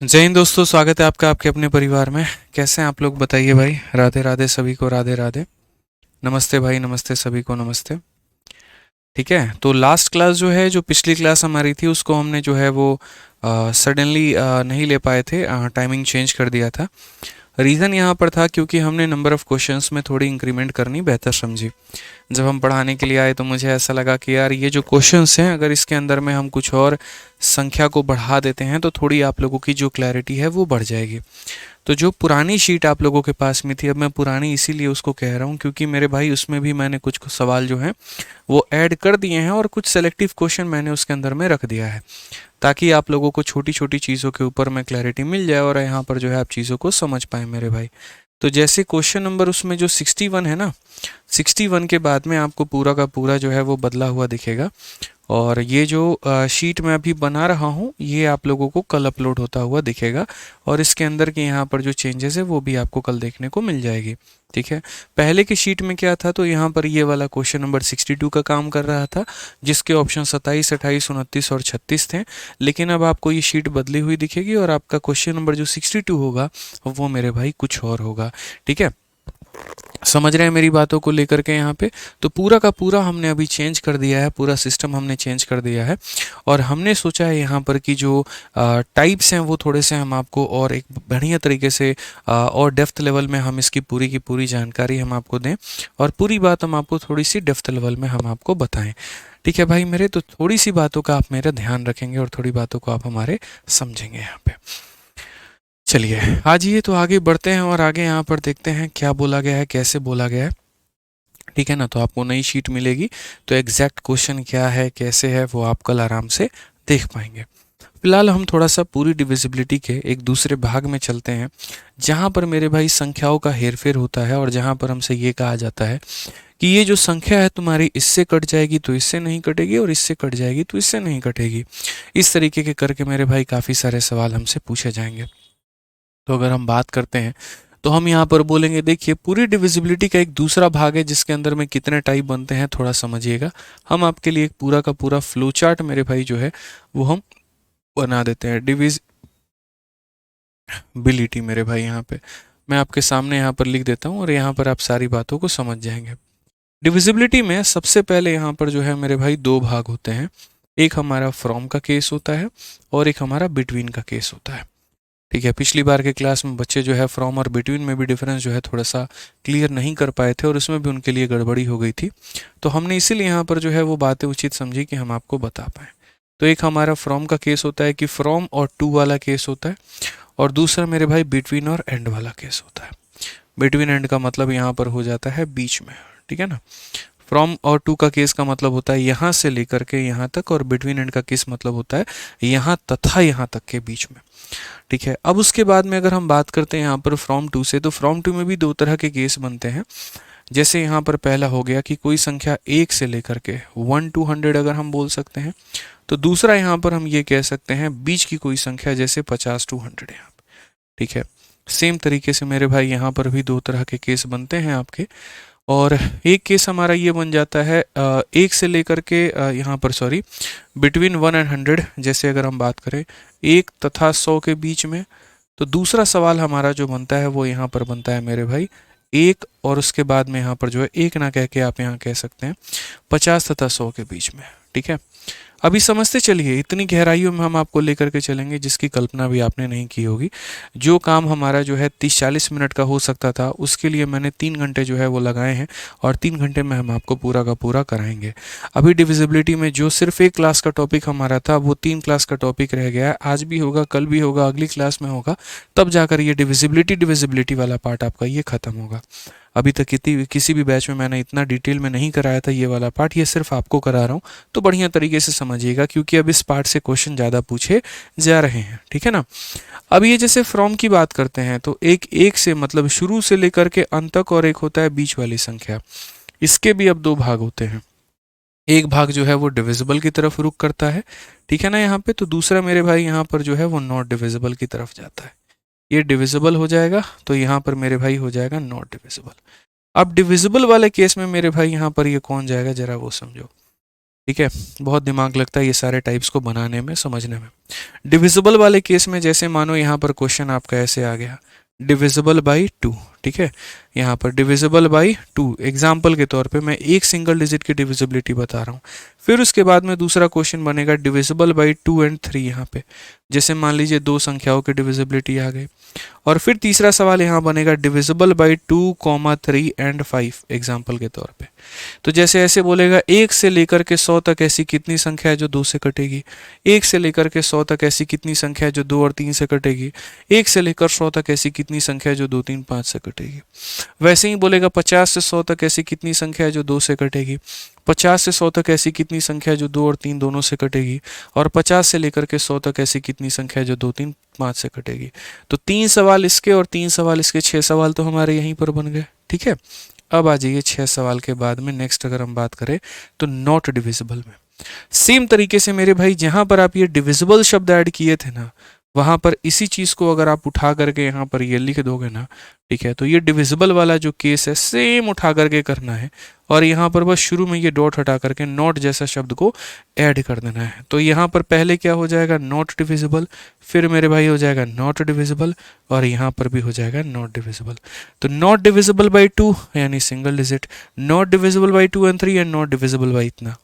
जय हिंद दोस्तों, स्वागत है आपका आपके अपने परिवार में। कैसे हैं आप लोग, बताइए भाई। राधे राधे सभी को, राधे राधे। नमस्ते भाई, नमस्ते सभी को, नमस्ते। ठीक है, तो लास्ट क्लास जो है, जो पिछली क्लास हमारी थी, उसको हमने जो है वो सडनली नहीं ले पाए थे, टाइमिंग चेंज कर दिया था। रीज़न यहाँ पर था क्योंकि हमने नंबर ऑफ़ क्वेश्चंस में थोड़ी इंक्रीमेंट करनी बेहतर समझी। जब हम पढ़ाने के लिए आए तो मुझे ऐसा लगा कि यार ये जो क्वेश्चंस हैं, अगर इसके अंदर में हम कुछ और संख्या को बढ़ा देते हैं तो थोड़ी आप लोगों की जो क्लैरिटी है वो बढ़ जाएगी। तो जो पुरानी शीट आप लोगों के पास में थी, अब मैं पुरानी इसीलिए उसको कह रहा हूँ क्योंकि मेरे भाई उसमें भी मैंने कुछ कुछ सवाल जो हैं वो ऐड कर दिए हैं और कुछ सेलेक्टिव क्वेश्चन मैंने उसके अंदर में रख दिया है, ताकि आप लोगों को छोटी छोटी चीज़ों के ऊपर में क्लैरिटी मिल जाए और यहाँ पर जो है आप चीज़ों को समझ पाएँ मेरे भाई। तो जैसे क्वेश्चन नंबर उसमें जो 61 है ना, 61 के बाद में आपको पूरा का पूरा जो है वो बदला हुआ दिखेगा। और ये जो शीट मैं अभी बना रहा हूँ ये आप लोगों को कल अपलोड होता हुआ दिखेगा। और इसके अंदर के यहाँ पर जो चेंजेस है वो भी आपको कल देखने को मिल जाएगी। ठीक है, पहले की शीट में क्या था, तो यहाँ पर ये वाला क्वेश्चन नंबर 62 का काम कर रहा था, जिसके ऑप्शन 27, 28, 29 और 36 थे। लेकिन अब आपको ये शीट बदली हुई दिखेगी और आपका क्वेश्चन नंबर जो 62 होगा वो मेरे भाई कुछ और होगा। ठीक है, समझ रहे हैं मेरी बातों को लेकर के यहाँ पे। तो पूरा का पूरा हमने अभी चेंज कर दिया है, पूरा सिस्टम हमने चेंज कर दिया है। और हमने सोचा है यहाँ पर कि जो टाइप्स हैं वो थोड़े से हम आपको और एक बढ़िया तरीके से और डेप्थ लेवल में हम इसकी पूरी की पूरी जानकारी हम आपको दें और पूरी बात हम आपको थोड़ी सी डेप्थ लेवल में हम आपको बताएं। ठीक है भाई मेरे, तो थोड़ी सी बातों का आप मेरा ध्यान रखेंगे और थोड़ी बातों को आप हमारे समझेंगे यहाँ पे। चलिए आज ये तो आगे बढ़ते हैं और आगे यहाँ पर देखते हैं क्या बोला गया है, कैसे बोला गया है। ठीक है ना, तो आपको नई शीट मिलेगी तो एग्जैक्ट क्वेश्चन क्या है, कैसे है, वो आप कल आराम से देख पाएंगे। फिलहाल हम थोड़ा सा पूरी डिविजिबिलिटी के एक दूसरे भाग में चलते हैं, जहाँ पर मेरे भाई संख्याओं का हेरफेर होता है और जहाँ पर हमसे ये कहा जाता है कि ये जो संख्या है तुम्हारी इससे कट जाएगी तो इससे नहीं कटेगी और इससे कट जाएगी तो इससे नहीं कटेगी। इस तरीके के करके मेरे भाई काफ़ी सारे सवाल हमसे पूछे जाएंगे। तो अगर हम बात करते हैं तो हम यहाँ पर बोलेंगे, देखिए पूरी डिविजिबिलिटी का एक दूसरा भाग है जिसके अंदर में कितने टाइप बनते हैं थोड़ा समझिएगा। हम आपके लिए एक पूरा का पूरा फ्लो चार्ट मेरे भाई जो है वो हम बना देते हैं। डिविजिबिलिटी मेरे भाई यहाँ पे मैं आपके सामने यहाँ पर लिख देता हूँ और यहाँ पर आप सारी बातों को समझ जाएंगे। डिविजिबिलिटी में सबसे पहले यहाँ पर जो है मेरे भाई दो भाग होते हैं। एक हमारा फ्रॉम का केस होता है और एक हमारा बिटवीन का केस होता है। ठीक है, पिछली बार के क्लास में बच्चे जो है फ्रॉम और बिटवीन में भी डिफरेंस जो है थोड़ा सा क्लियर नहीं कर पाए थे और उसमें भी उनके लिए गड़बड़ी हो गई थी। तो हमने इसीलिए यहाँ पर जो है वो बातें उचित समझी कि हम आपको बता पाएँ। तो एक हमारा फ्रॉम का केस होता है कि फ्रॉम और टू वाला केस होता है, और दूसरा मेरे भाई बिटवीन और एंड वाला केस होता है। बिटवीन एंड का मतलब यहाँ पर हो जाता है बीच में। ठीक है ना, फ्रॉम और टू का केस का मतलब होता है यहाँ से लेकर के यहाँ तक, और बिटवीन एंड का केस मतलब होता है यहाँ तथा यहाँ तक के बीच में। ठीक है, अब उसके बाद में अगर हम बात करते हैं यहाँ पर फ्रॉम टू से, तो फ्रॉम टू में भी दो तरह के केस बनते हैं। जैसे यहाँ पर पहला हो गया कि कोई संख्या एक से लेकर के 1 to 100 अगर हम बोल सकते हैं, तो दूसरा यहाँ पर हम ये कह सकते हैं बीच की कोई संख्या जैसे 50 to 100 यहाँ पर। ठीक है, सेम तरीके से मेरे भाई यहाँ पर भी दो तरह के केस बनते हैं आपके। और एक केस हमारा ये बन जाता है एक से लेकर के यहाँ पर सॉरी बिटवीन 1 and 100, जैसे अगर हम बात करें 1 तथा 100 के बीच में। तो दूसरा सवाल हमारा जो बनता है वो यहाँ पर बनता है मेरे भाई एक, और उसके बाद में यहाँ पर जो है एक ना कह के आप यहाँ कह सकते हैं 50 तथा 100 के बीच में। ठीक है, अभी समझते चलिए, इतनी गहराइयों में हम आपको लेकर के चलेंगे जिसकी कल्पना भी आपने नहीं की होगी। जो काम हमारा जो है 30-40 मिनट का हो सकता था, उसके लिए मैंने 3 घंटे जो है वो लगाए हैं और 3 घंटे में हम आपको पूरा का पूरा कराएंगे। अभी डिविजिबिलिटी में जो सिर्फ एक क्लास का टॉपिक हमारा था वो 3 क्लास का टॉपिक रह गया है। आज भी होगा, कल भी होगा, अगली क्लास में होगा, तब जाकर ये डिविजिबिलिटी वाला पार्ट आपका ये खत्म होगा। अभी तक किसी भी बैच में मैंने इतना डिटेल में नहीं कराया था ये वाला पार्ट, ये सिर्फ आपको करा रहा हूँ। तो बढ़िया तरीके से समझिएगा क्योंकि अब इस पार्ट से क्वेश्चन ज़्यादा पूछे जा रहे हैं। ठीक है ना, अब ये जैसे फ्रॉम की बात करते हैं तो एक से मतलब शुरू से लेकर के अंत तक, और एक होता है बीच वाली संख्या। इसके भी अब दो भाग होते हैं। एक भाग जो है वो डिविजिबल की तरफ रुख करता है, ठीक है ना यहाँ पे, तो दूसरा मेरे भाई यहाँ पर जो है वो नॉट डिविजिबल की तरफ जाता है। ये डिविजिबल हो जाएगा तो यहाँ पर मेरे भाई हो जाएगा नॉट डिविजिबल। अब डिविजिबल वाले केस में मेरे भाई यहाँ पर ये कौन जाएगा, जरा वो समझो। ठीक है, बहुत दिमाग लगता है ये सारे टाइप्स को बनाने में, समझने में। डिविजिबल वाले केस में जैसे मानो यहाँ पर क्वेश्चन आपका ऐसे आ गया, डिविजिबल बाई 2, ठीक है, यहाँ पर डिविजिबल बाई 2, एग्जाम्पल के तौर पे मैं एक सिंगल डिजिट की डिविजिबिलिटी बता रहा हूँ। फिर उसके बाद में दूसरा क्वेश्चन बनेगा डिविजिबल बाई 2 एंड 3, यहाँ पे जैसे मान लीजिए दो संख्याओं की डिविजिबिलिटी आ गई। और फिर तीसरा सवाल यहाँ बनेगा डिविजिबल बाई 2, 3 एंड 5, एग्जाम्पल के तौर पे। तो जैसे ऐसे बोलेगा 1 से लेकर के 100 तक ऐसी कितनी संख्या है जो 2 से कटेगी, 1 से लेकर के 100 तक ऐसी कितनी संख्या है जो 2 और 3 से कटेगी, 1 से लेकर 100 तक ऐसी कितनी संख्या है जो 2, 3, 5 से कटेगी। वैसे ही बोलेगा 50 से 100 तक ऐसी कितनी संख्या है जो 2 से कटेगी, 50 से 100 तक ऐसी कितनी संख्या है जो 2 और 3 दोनों से कटेगी, और 50 से लेकर के 100 तक ऐसी कितनी संख्या है जो 2, 3, 5 से कटेगी। तो 3 सवाल इसके और 3 सवाल इसके, 6 सवाल तो हमारे यहीं पर बन गए। ठीक है, अब आ जाइए 6 सवाल के बाद में नेक्स्ट अगर हम बात करें तो नॉट डिविजिबल में सेम तरीके से मेरे भाई जहां पर आप ये डिविजिबल शब्द ऐड किए थे ना, वहां पर इसी चीज को अगर आप उठा करके यहाँ पर ये लिख दोगे ना, ठीक है, तो ये डिविजिबल वाला जो केस है सेम उठा करके करना है, और यहाँ पर बस शुरू में ये डॉट हटा करके नॉट जैसा शब्द को ऐड कर देना है। तो यहाँ पर पहले क्या हो जाएगा, नॉट डिविजिबल, फिर मेरे भाई हो जाएगा नॉट डिविजिबल, और यहाँ पर भी हो जाएगा नॉट डिविजिबल। तो नॉट डिविजिबल बाई 2 यानी single digit, not divisible by 2 and 3 and not divisible by इतना।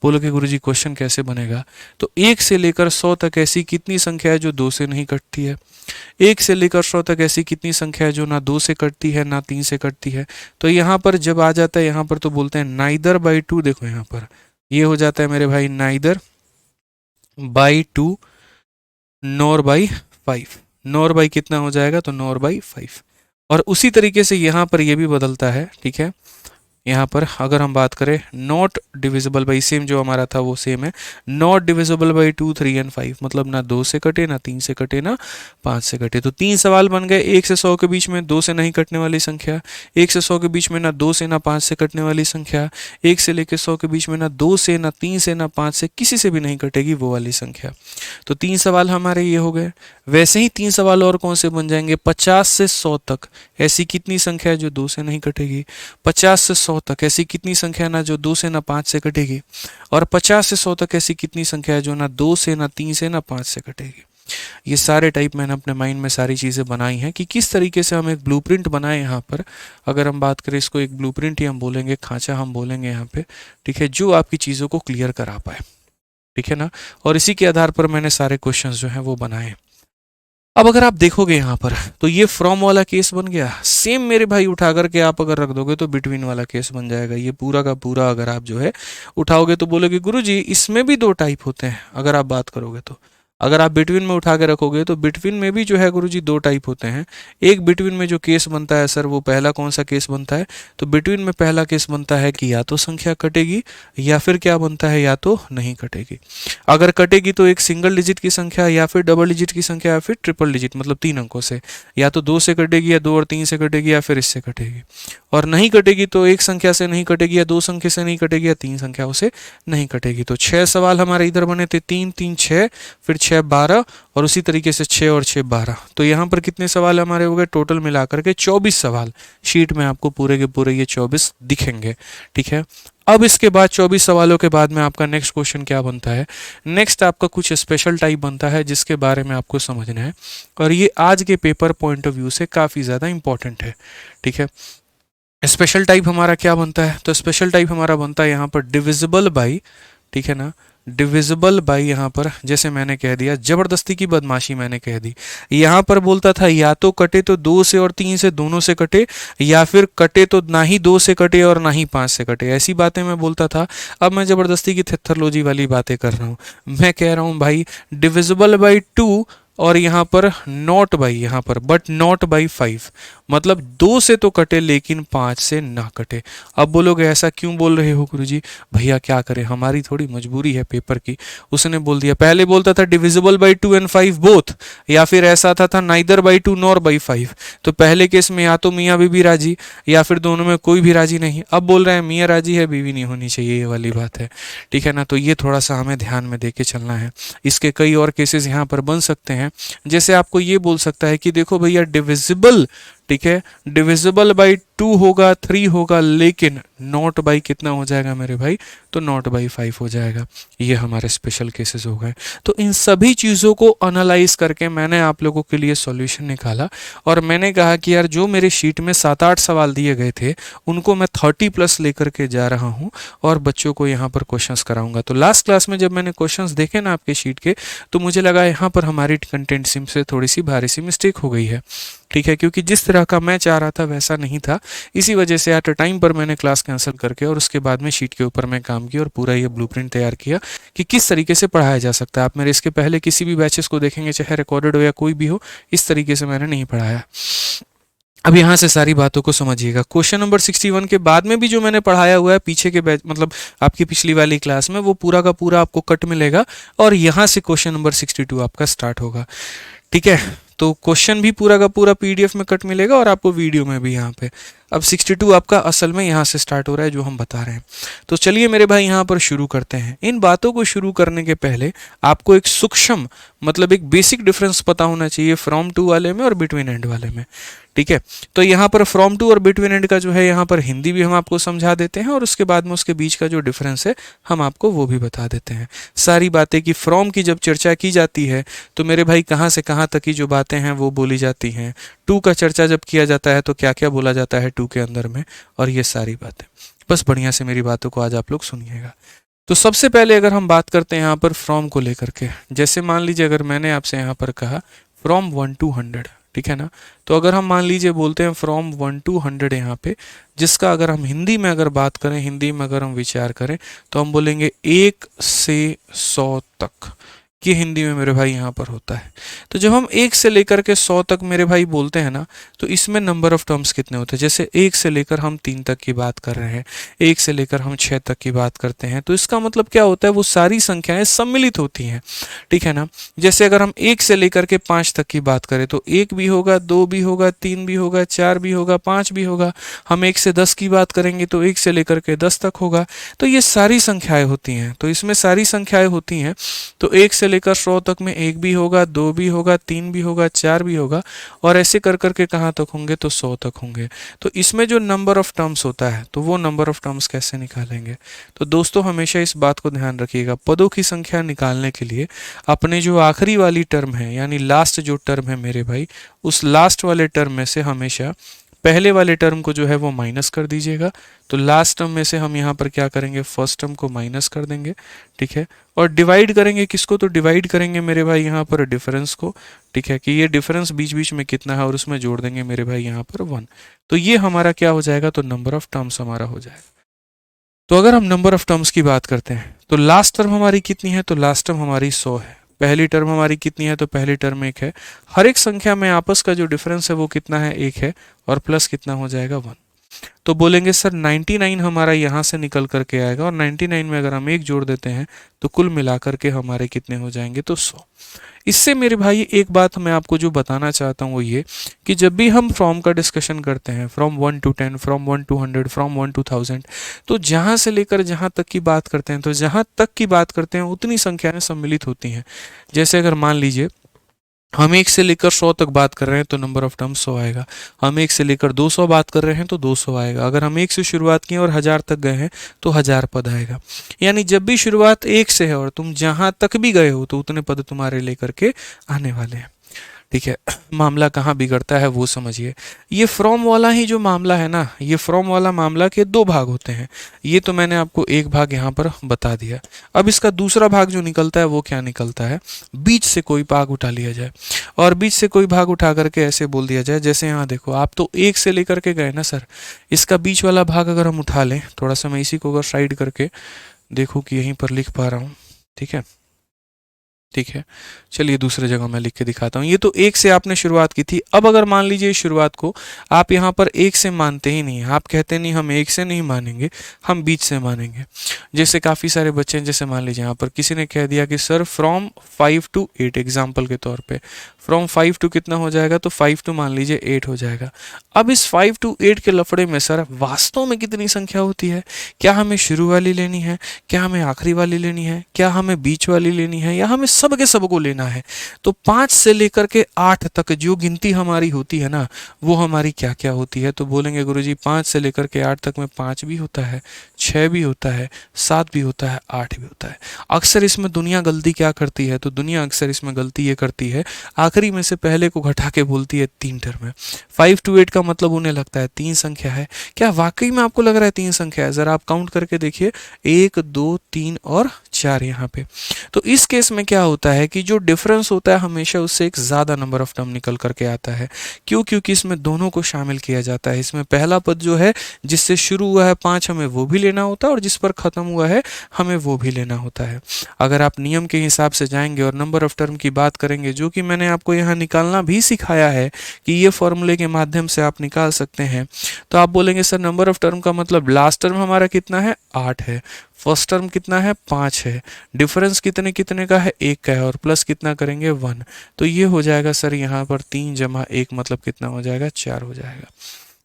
बोलोगे गुरुजी क्वेश्चन कैसे बनेगा, तो 1 से लेकर 100 तक ऐसी कितनी संख्या है जो 2 से नहीं कटती है, 1 से लेकर 100 तक ऐसी कितनी संख्या है जो ना 2 से कटती है ना 3 से कटती है। तो यहाँ पर जब आ जाता है यहाँ पर तो बोलते हैं नाइदर बाई 2, देखो यहाँ पर ये हो जाता है मेरे भाई neither by 2 nor by 5, nor by कितना हो जाएगा, तो नॉर बाई 5। और उसी तरीके से यहाँ पर ये भी बदलता है, ठीक है, यहाँ पर अगर हम बात करें नॉट डिविजिबल बाई, सेम जो हमारा था वो सेम है, नॉट डिविजिबल बाई 2, 3 एंड 5, मतलब ना 2 से कटे ना 3 से कटे ना 5 से कटे। तो 3 सवाल बन गए, 1 से 100 के बीच में 2 से नहीं कटने वाली संख्या, 1 से 100 के बीच में ना 2 से ना 5 से कटने वाली संख्या, 1 से लेकर 100 के बीच में ना 2 से ना 3 से ना 5 से किसी से भी नहीं कटेगी वो वाली संख्या। तो 3 सवाल हमारे ये हो गए। वैसे ही 3 सवाल और कौन से बन जाएंगे, 50 से 100 तक ऐसी कितनी संख्या है जो 2 से नहीं कटेगी, 50 से 100 तक ऐसी कितनी संख्या है ना जो 2 से ना 5 से कटेगी, और 50 से 100 तक ऐसी कितनी संख्या है जो ना 2 से ना 3 से ना 5 से कटेगी। ये सारे टाइप मैंने अपने माइंड में सारी चीज़ें बनाई हैं कि किस तरीके से हम एक ब्लूप्रिंट बनाए यहाँ पर। अगर हम बात करें इसको एक ब्लूप्रिंट ही हम बोलेंगे, खांचा हम बोलेंगे यहाँ पे, ठीक है, जो आपकी चीज़ों को क्लियर करा पाए, ठीक है ना। और इसी के आधार पर मैंने सारे क्वेश्चंस जो हैं वो बनाए। अब अगर आप देखोगे यहाँ पर तो ये फ्रॉम वाला केस बन गया, सेम मेरे भाई उठा करके आप अगर रख दोगे तो बिटवीन वाला केस बन जाएगा। ये पूरा का पूरा अगर आप जो है उठाओगे तो बोलोगे गुरुजी इसमें भी 2 टाइप होते हैं। अगर आप बात करोगे तो अगर आप बिटवीन में उठा के रखोगे तो बिटवीन में भी जो है गुरुजी 2 टाइप होते हैं। एक बिटवीन में जो केस बनता है सर वो पहला कौन सा केस बनता है, तो बिटवीन में पहला केस बनता है कि या तो संख्या कटेगी या फिर क्या बनता है, या तो नहीं कटेगी। अगर कटेगी तो एक सिंगल डिजिट की संख्या या फिर डबल डिजिट की संख्या या फिर ट्रिपल डिजिट मतलब 3 अंकों से, या तो 2 से कटेगी या 2 और 3 से कटेगी या फिर इससे कटेगी। और नहीं कटेगी तो एक संख्या से नहीं कटेगी या 2 संख्या से नहीं कटेगी या 3 संख्याओं से नहीं कटेगी। तो 6 सवाल हमारे इधर बने थे, 3 3 6, फिर 6 12, और उसी तरीके से 6 और 6 12। तो यहाँ पर कितने सवाल हमारे हो गए, टोटल मिलाकर के 24 सवाल। शीट में आपको पूरे के पूरे ये 24 दिखेंगे, ठीक है। अब इसके बाद 24 सवालों के बाद में आपका नेक्स्ट क्वेश्चन क्या बनता है, नेक्स्ट आपका कुछ स्पेशल टाइप बनता है जिसके बारे में आपको समझना है, और ये आज के पेपर पॉइंट ऑफ व्यू से काफ़ी ज़्यादा इंपॉर्टेंट है, ठीक है। स्पेशल टाइप हमारा क्या बनता है, तो स्पेशल टाइप हमारा बनता है यहाँ पर डिविजिबल बाई, ठीक है ना, डिविजिबल बाई। यहाँ पर जैसे मैंने कह दिया जबरदस्ती की बदमाशी मैंने कह दी, यहाँ पर बोलता था या तो कटे तो 2 से और 3 से दोनों से कटे, या फिर कटे तो ना ही 2 से कटे और ना ही 5 से कटे, ऐसी बातें मैं बोलता था। अब मैं जबरदस्ती की थेथरोलॉजी वाली बातें कर रहा हूँ। मैं कह रहा हूँ भाई डिविजिबल बाई 2 और यहाँ पर नॉट बाई, यहाँ पर बट नॉट बाई 5, मतलब 2 से तो कटे लेकिन 5 से ना कटे। अब बोलोगे ऐसा क्यों बोल रहे हो गुरुजी, भैया क्या करें, हमारी थोड़ी मजबूरी है पेपर की। उसने बोल दिया, पहले बोलता था डिविजिबल बाई 2 एंड 5 बोथ, या फिर ऐसा आता था नाइदर बाई 2 नॉर बाई 5। तो पहले केस में या तो मियाँ बीबी राजी या फिर दोनों में कोई भी राजी नहीं। अब बोल रहे हैं मियाँ राजी है बीवी नहीं होनी चाहिए, ये वाली बात है, ठीक है ना। तो ये थोड़ा सा हमें ध्यान में देके चलना है। इसके कई और केसेस यहाँ पर बन सकते हैं, जैसे आपको ये बोल सकता है कि देखो भैया डिविजिबल ठीक है, डिविजिबल बाई 2 होगा, 3 होगा, लेकिन नॉट बाई कितना हो जाएगा मेरे भाई, तो नॉट बाई 5 हो जाएगा। ये हमारे स्पेशल केसेस हो गए। तो इन सभी चीज़ों को एनालाइज करके मैंने आप लोगों के लिए सॉल्यूशन निकाला और मैंने कहा कि यार जो मेरे शीट में 7-8 सवाल दिए गए थे उनको मैं 30+ लेकर के जा रहा हूँ और बच्चों को यहाँ पर क्वेश्चंस कराऊंगा। तो लास्ट क्लास में जब मैंने क्वेश्चंस देखे ना आपके शीट के, तो मुझे लगा यहाँ पर हमारी कंटेंट सिम से थोड़ी सी भारी सी मिस्टेक हो गई है, ठीक है, क्योंकि जिस तरह का मैं चाह रहा था वैसा नहीं था। इसी वजह से एट अ टाइम पर मैंने क्लास कैंसिल करके और उसके बाद में शीट के ऊपर मैं काम किया और पूरा ये ब्लूप्रिंट तैयार किया कि किस तरीके से पढ़ाया जा सकता है। आप मेरे इसके पहले किसी भी बैचेस को देखेंगे, चाहे रिकॉर्डेड हो या कोई भी हो, इस तरीके से मैंने नहीं पढ़ाया। अब यहाँ से सारी बातों को समझिएगा। क्वेश्चन नंबर 61 के बाद में भी जो मैंने पढ़ाया हुआ है पीछे के बैच, मतलब आपकी पिछली वाली क्लास में, वो पूरा का पूरा आपको कट मिलेगा और यहाँ से क्वेश्चन नंबर 62 आपका स्टार्ट होगा, ठीक है। तो क्वेश्चन भी पूरा का पूरा पीडीएफ में कट मिलेगा और आपको वीडियो में भी यहाँ पे। अब 62 आपका असल में यहाँ से स्टार्ट हो रहा है जो हम बता रहे हैं। तो चलिए मेरे भाई यहाँ पर शुरू करते हैं। इन बातों को शुरू करने के पहले आपको एक सूक्ष्म, मतलब एक बेसिक डिफरेंस पता होना चाहिए फ्रॉम टू वाले में और बिटवीन एंड वाले में, ठीक है। तो यहाँ पर फ्रॉम टू और बिटवीन एंड का जो है यहाँ पर हिंदी भी हम आपको समझा देते हैं और उसके बाद में उसके बीच का जो डिफरेंस है हम आपको वो भी बता देते हैं। सारी बातें कि फ्रॉम की जब चर्चा की जाती है तो मेरे भाई कहाँ से कहाँ तक की जो बातें हैं वो बोली जाती हैं। टू का चर्चा जब किया जाता है तो क्या क्या बोला जाता है टू के अंदर में, और ये सारी बातें। बस बढ़िया से मेरी बातों को आज आप लोग सुनिएगा। तो सबसे पहले अगर हम बात करते हैं यहाँ पर फ्रॉम को लेकर के, जैसे मान लीजिए अगर मैंने आपसे यहाँ पर कहा फ्रॉम 1 to 100, ठीक है ना, तो अगर हम मान लीजिए बोलते हैं फ्रॉम 1 to 100 यहाँ पे, जिसका अगर हम हिंदी में अगर बात करें, हिंदी में अगर हम विचार करें तो हम बोलेंगे 1 से 100 तक। ये हिंदी में मेरे भाई यहाँ पर होता है। तो जब हम 1 से लेकर के 100 तक मेरे भाई बोलते हैं ना, तो इसमें नंबर ऑफ टर्म्स कितने होते हैं। जैसे 1 से लेकर हम 3 तक की बात कर रहे हैं, 1 से लेकर हम 6 तक की बात करते हैं, तो इसका मतलब क्या होता है, वो सारी संख्याएं सम्मिलित होती हैं, ठीक है ना। जैसे अगर हम 1 से लेकर के 5 तक की बात करें तो 1 भी होगा, 2 भी होगा, 3 भी होगा, 4 भी होगा, 5 भी होगा। हम 1 से 10 की बात करेंगे तो 1 से लेकर के 10 तक होगा। तो ये सारी संख्याएं होती हैं। तो इसमें सारी संख्याएं होती हैं, तो 1 से लेकर 100 तक में 1 भी होगा, 2 भी होगा, 3 भी होगा, 4 भी होगा, और ऐसे कर करके कहाँ तक होंगे, तो 100 तक होंगे। तो इसमें जो नंबर ऑफ टर्म्स होता है, तो वो नंबर ऑफ टर्म्स कैसे निकालेंगे। तो दोस्तों हमेशा इस बात को ध्यान रखिएगा, पदों की संख्या निकालने के लिए अपने जो आखिरी वाली टर्म है, यानी लास्ट जो टर्म है मेरे भाई, उस लास्ट वाले टर्म में से हमेशा पहले वाले टर्म को जो है वो माइनस कर दीजिएगा। तो लास्ट टर्म में से हम यहाँ पर क्या करेंगे, फर्स्ट टर्म को माइनस कर देंगे, ठीक है। और डिवाइड करेंगे किसको, तो डिवाइड करेंगे मेरे भाई यहाँ पर डिफरेंस को, ठीक है, कि ये डिफरेंस बीच बीच में कितना है और उसमें जोड़ देंगे मेरे भाई यहाँ पर 1। तो ये हमारा क्या हो जाएगा, तो नंबर ऑफ टर्म्स हमारा हो जाएगा। तो अगर हम नंबर ऑफ टर्म्स की बात करते हैं तो लास्ट टर्म हमारी कितनी है, तो लास्ट टर्म हमारी 100 है। पहली टर्म हमारी कितनी है, तो पहली टर्म 1 है। हर एक संख्या में आपस का जो डिफरेंस है वो कितना है, 1 है, और प्लस कितना हो जाएगा, 1। तो बोलेंगे सर 99 हमारा यहाँ से निकल करके आएगा, और 99 में अगर हम 1 जोड़ देते हैं तो कुल मिलाकर के हमारे कितने हो जाएंगे, तो 100। इससे मेरे भाई एक बात मैं आपको जो बताना चाहता हूँ वो ये कि जब भी हम फ्रॉम का डिस्कशन करते हैं, from 1 to 10, from 1 to 100, from 1 to 1000, तो जहाँ से लेकर जहाँ तक की बात करते हैं, तो जहाँ तक की बात करते हैं उतनी संख्याएं सम्मिलित होती हैं। जैसे अगर मान लीजिए हम 1 से लेकर 100 तक बात कर रहे हैं तो नंबर ऑफ टर्म्स 100 आएगा। हम 1 से लेकर 200 बात कर रहे हैं तो 200 आएगा। अगर हम 1 से शुरुआत किए और 1000 तक गए हैं तो 1000 पद आएगा। यानी जब भी शुरुआत 1 से है और तुम जहां तक भी गए हो तो उतने पद तुम्हारे लेकर के आने वाले हैं, ठीक है। मामला कहाँ बिगड़ता है वो समझिए। ये फ्रॉम वाला ही जो मामला है ना, ये फ्रॉम वाला मामला के 2 भाग होते हैं। ये तो मैंने आपको एक भाग यहाँ पर बता दिया। अब इसका दूसरा भाग जो निकलता है वो क्या निकलता है, बीच से कोई भाग उठा लिया जाए, और बीच से कोई भाग उठा करके ऐसे बोल दिया जाए, जैसे यहाँ देखो आप तो 1 से लेकर के गए ना सर, इसका बीच वाला भाग अगर हम उठा लें, थोड़ा सा मैं इसी को अगर साइड करके देखो कि यहीं पर लिख पा रहा हूँ, ठीक है, ठीक है। चलिए दूसरे जगह मैं लिख के दिखाता हूँ। ये तो 1 से आपने शुरुआत की थी। अब अगर मान लीजिए शुरुआत को आप यहाँ पर 1 से मानते ही नहीं हैं, आप कहते नहीं हम 1 से नहीं मानेंगे, हम बीच से मानेंगे। जैसे काफ़ी सारे बच्चे हैं, जैसे मान लीजिए यहाँ पर किसी ने कह दिया कि सर फ्रॉम 5 to 8, एग्जाम्पल के तौर पे फ्रॉम 5 to कितना हो जाएगा, तो 5 to मान लीजिए 8 हो जाएगा। अब इस 5 to 8 के लफड़े में सर वास्तव में कितनी संख्या होती है, क्या हमें शुरू वाली लेनी है, क्या हमें आखिरी वाली लेनी है, क्या हमें बीच वाली लेनी है, या हमें सब के सबको लेना है। तो 5 से लेकर के 8 तक जो गिनती हमारी होती है ना, वो हमारी क्या क्या होती है? तो बोलेंगे गुरुजी 5 से लेकर के 8 तक में 5 भी होता है, 6 भी होता है, 7 भी होता है, 8 भी होता है। अक्सर इसमें दुनिया गलती क्या करती है? तो दुनिया अक्सर इसमें गलती ये करती है, आखिरी में से पहले को घटा के बोलती है 3 टर्म है। 5 to 8 का मतलब उन्हें लगता है 3 संख्या है। क्या वाकई में आपको लग रहा है 3 संख्या है? जरा आप काउंट करके देखिए, 1 2 3 और 4 यहाँ पे। तो इस केस में क्या होता है कि जो डिफरेंस होता है हमेशा उससे एक ज़्यादा नंबर ऑफ टर्म निकल करके आता है। क्यों? क्योंकि इसमें दोनों को शामिल किया जाता है। इसमें पहला पद जो है जिससे शुरू हुआ है 5, हमें वो भी लेना होता है, और जिस पर ख़त्म हुआ है हमें वो भी लेना होता है। अगर आप नियम के हिसाब से जाएंगे और नंबर ऑफ टर्म की बात करेंगे, जो कि मैंने आपको यहाँ निकालना भी सिखाया है कि ये फॉर्मूले के माध्यम से आप निकाल सकते हैं, तो आप बोलेंगे सर नंबर ऑफ टर्म का मतलब लास्ट टर्म हमारा कितना है? 8 है। फर्स्ट टर्म कितना है? 5 है। डिफरेंस कितने कितने का है? 1 का है। और प्लस कितना करेंगे? 1। तो ये हो जाएगा सर यहाँ पर 3 जमा 1 मतलब कितना हो जाएगा? 4 हो जाएगा।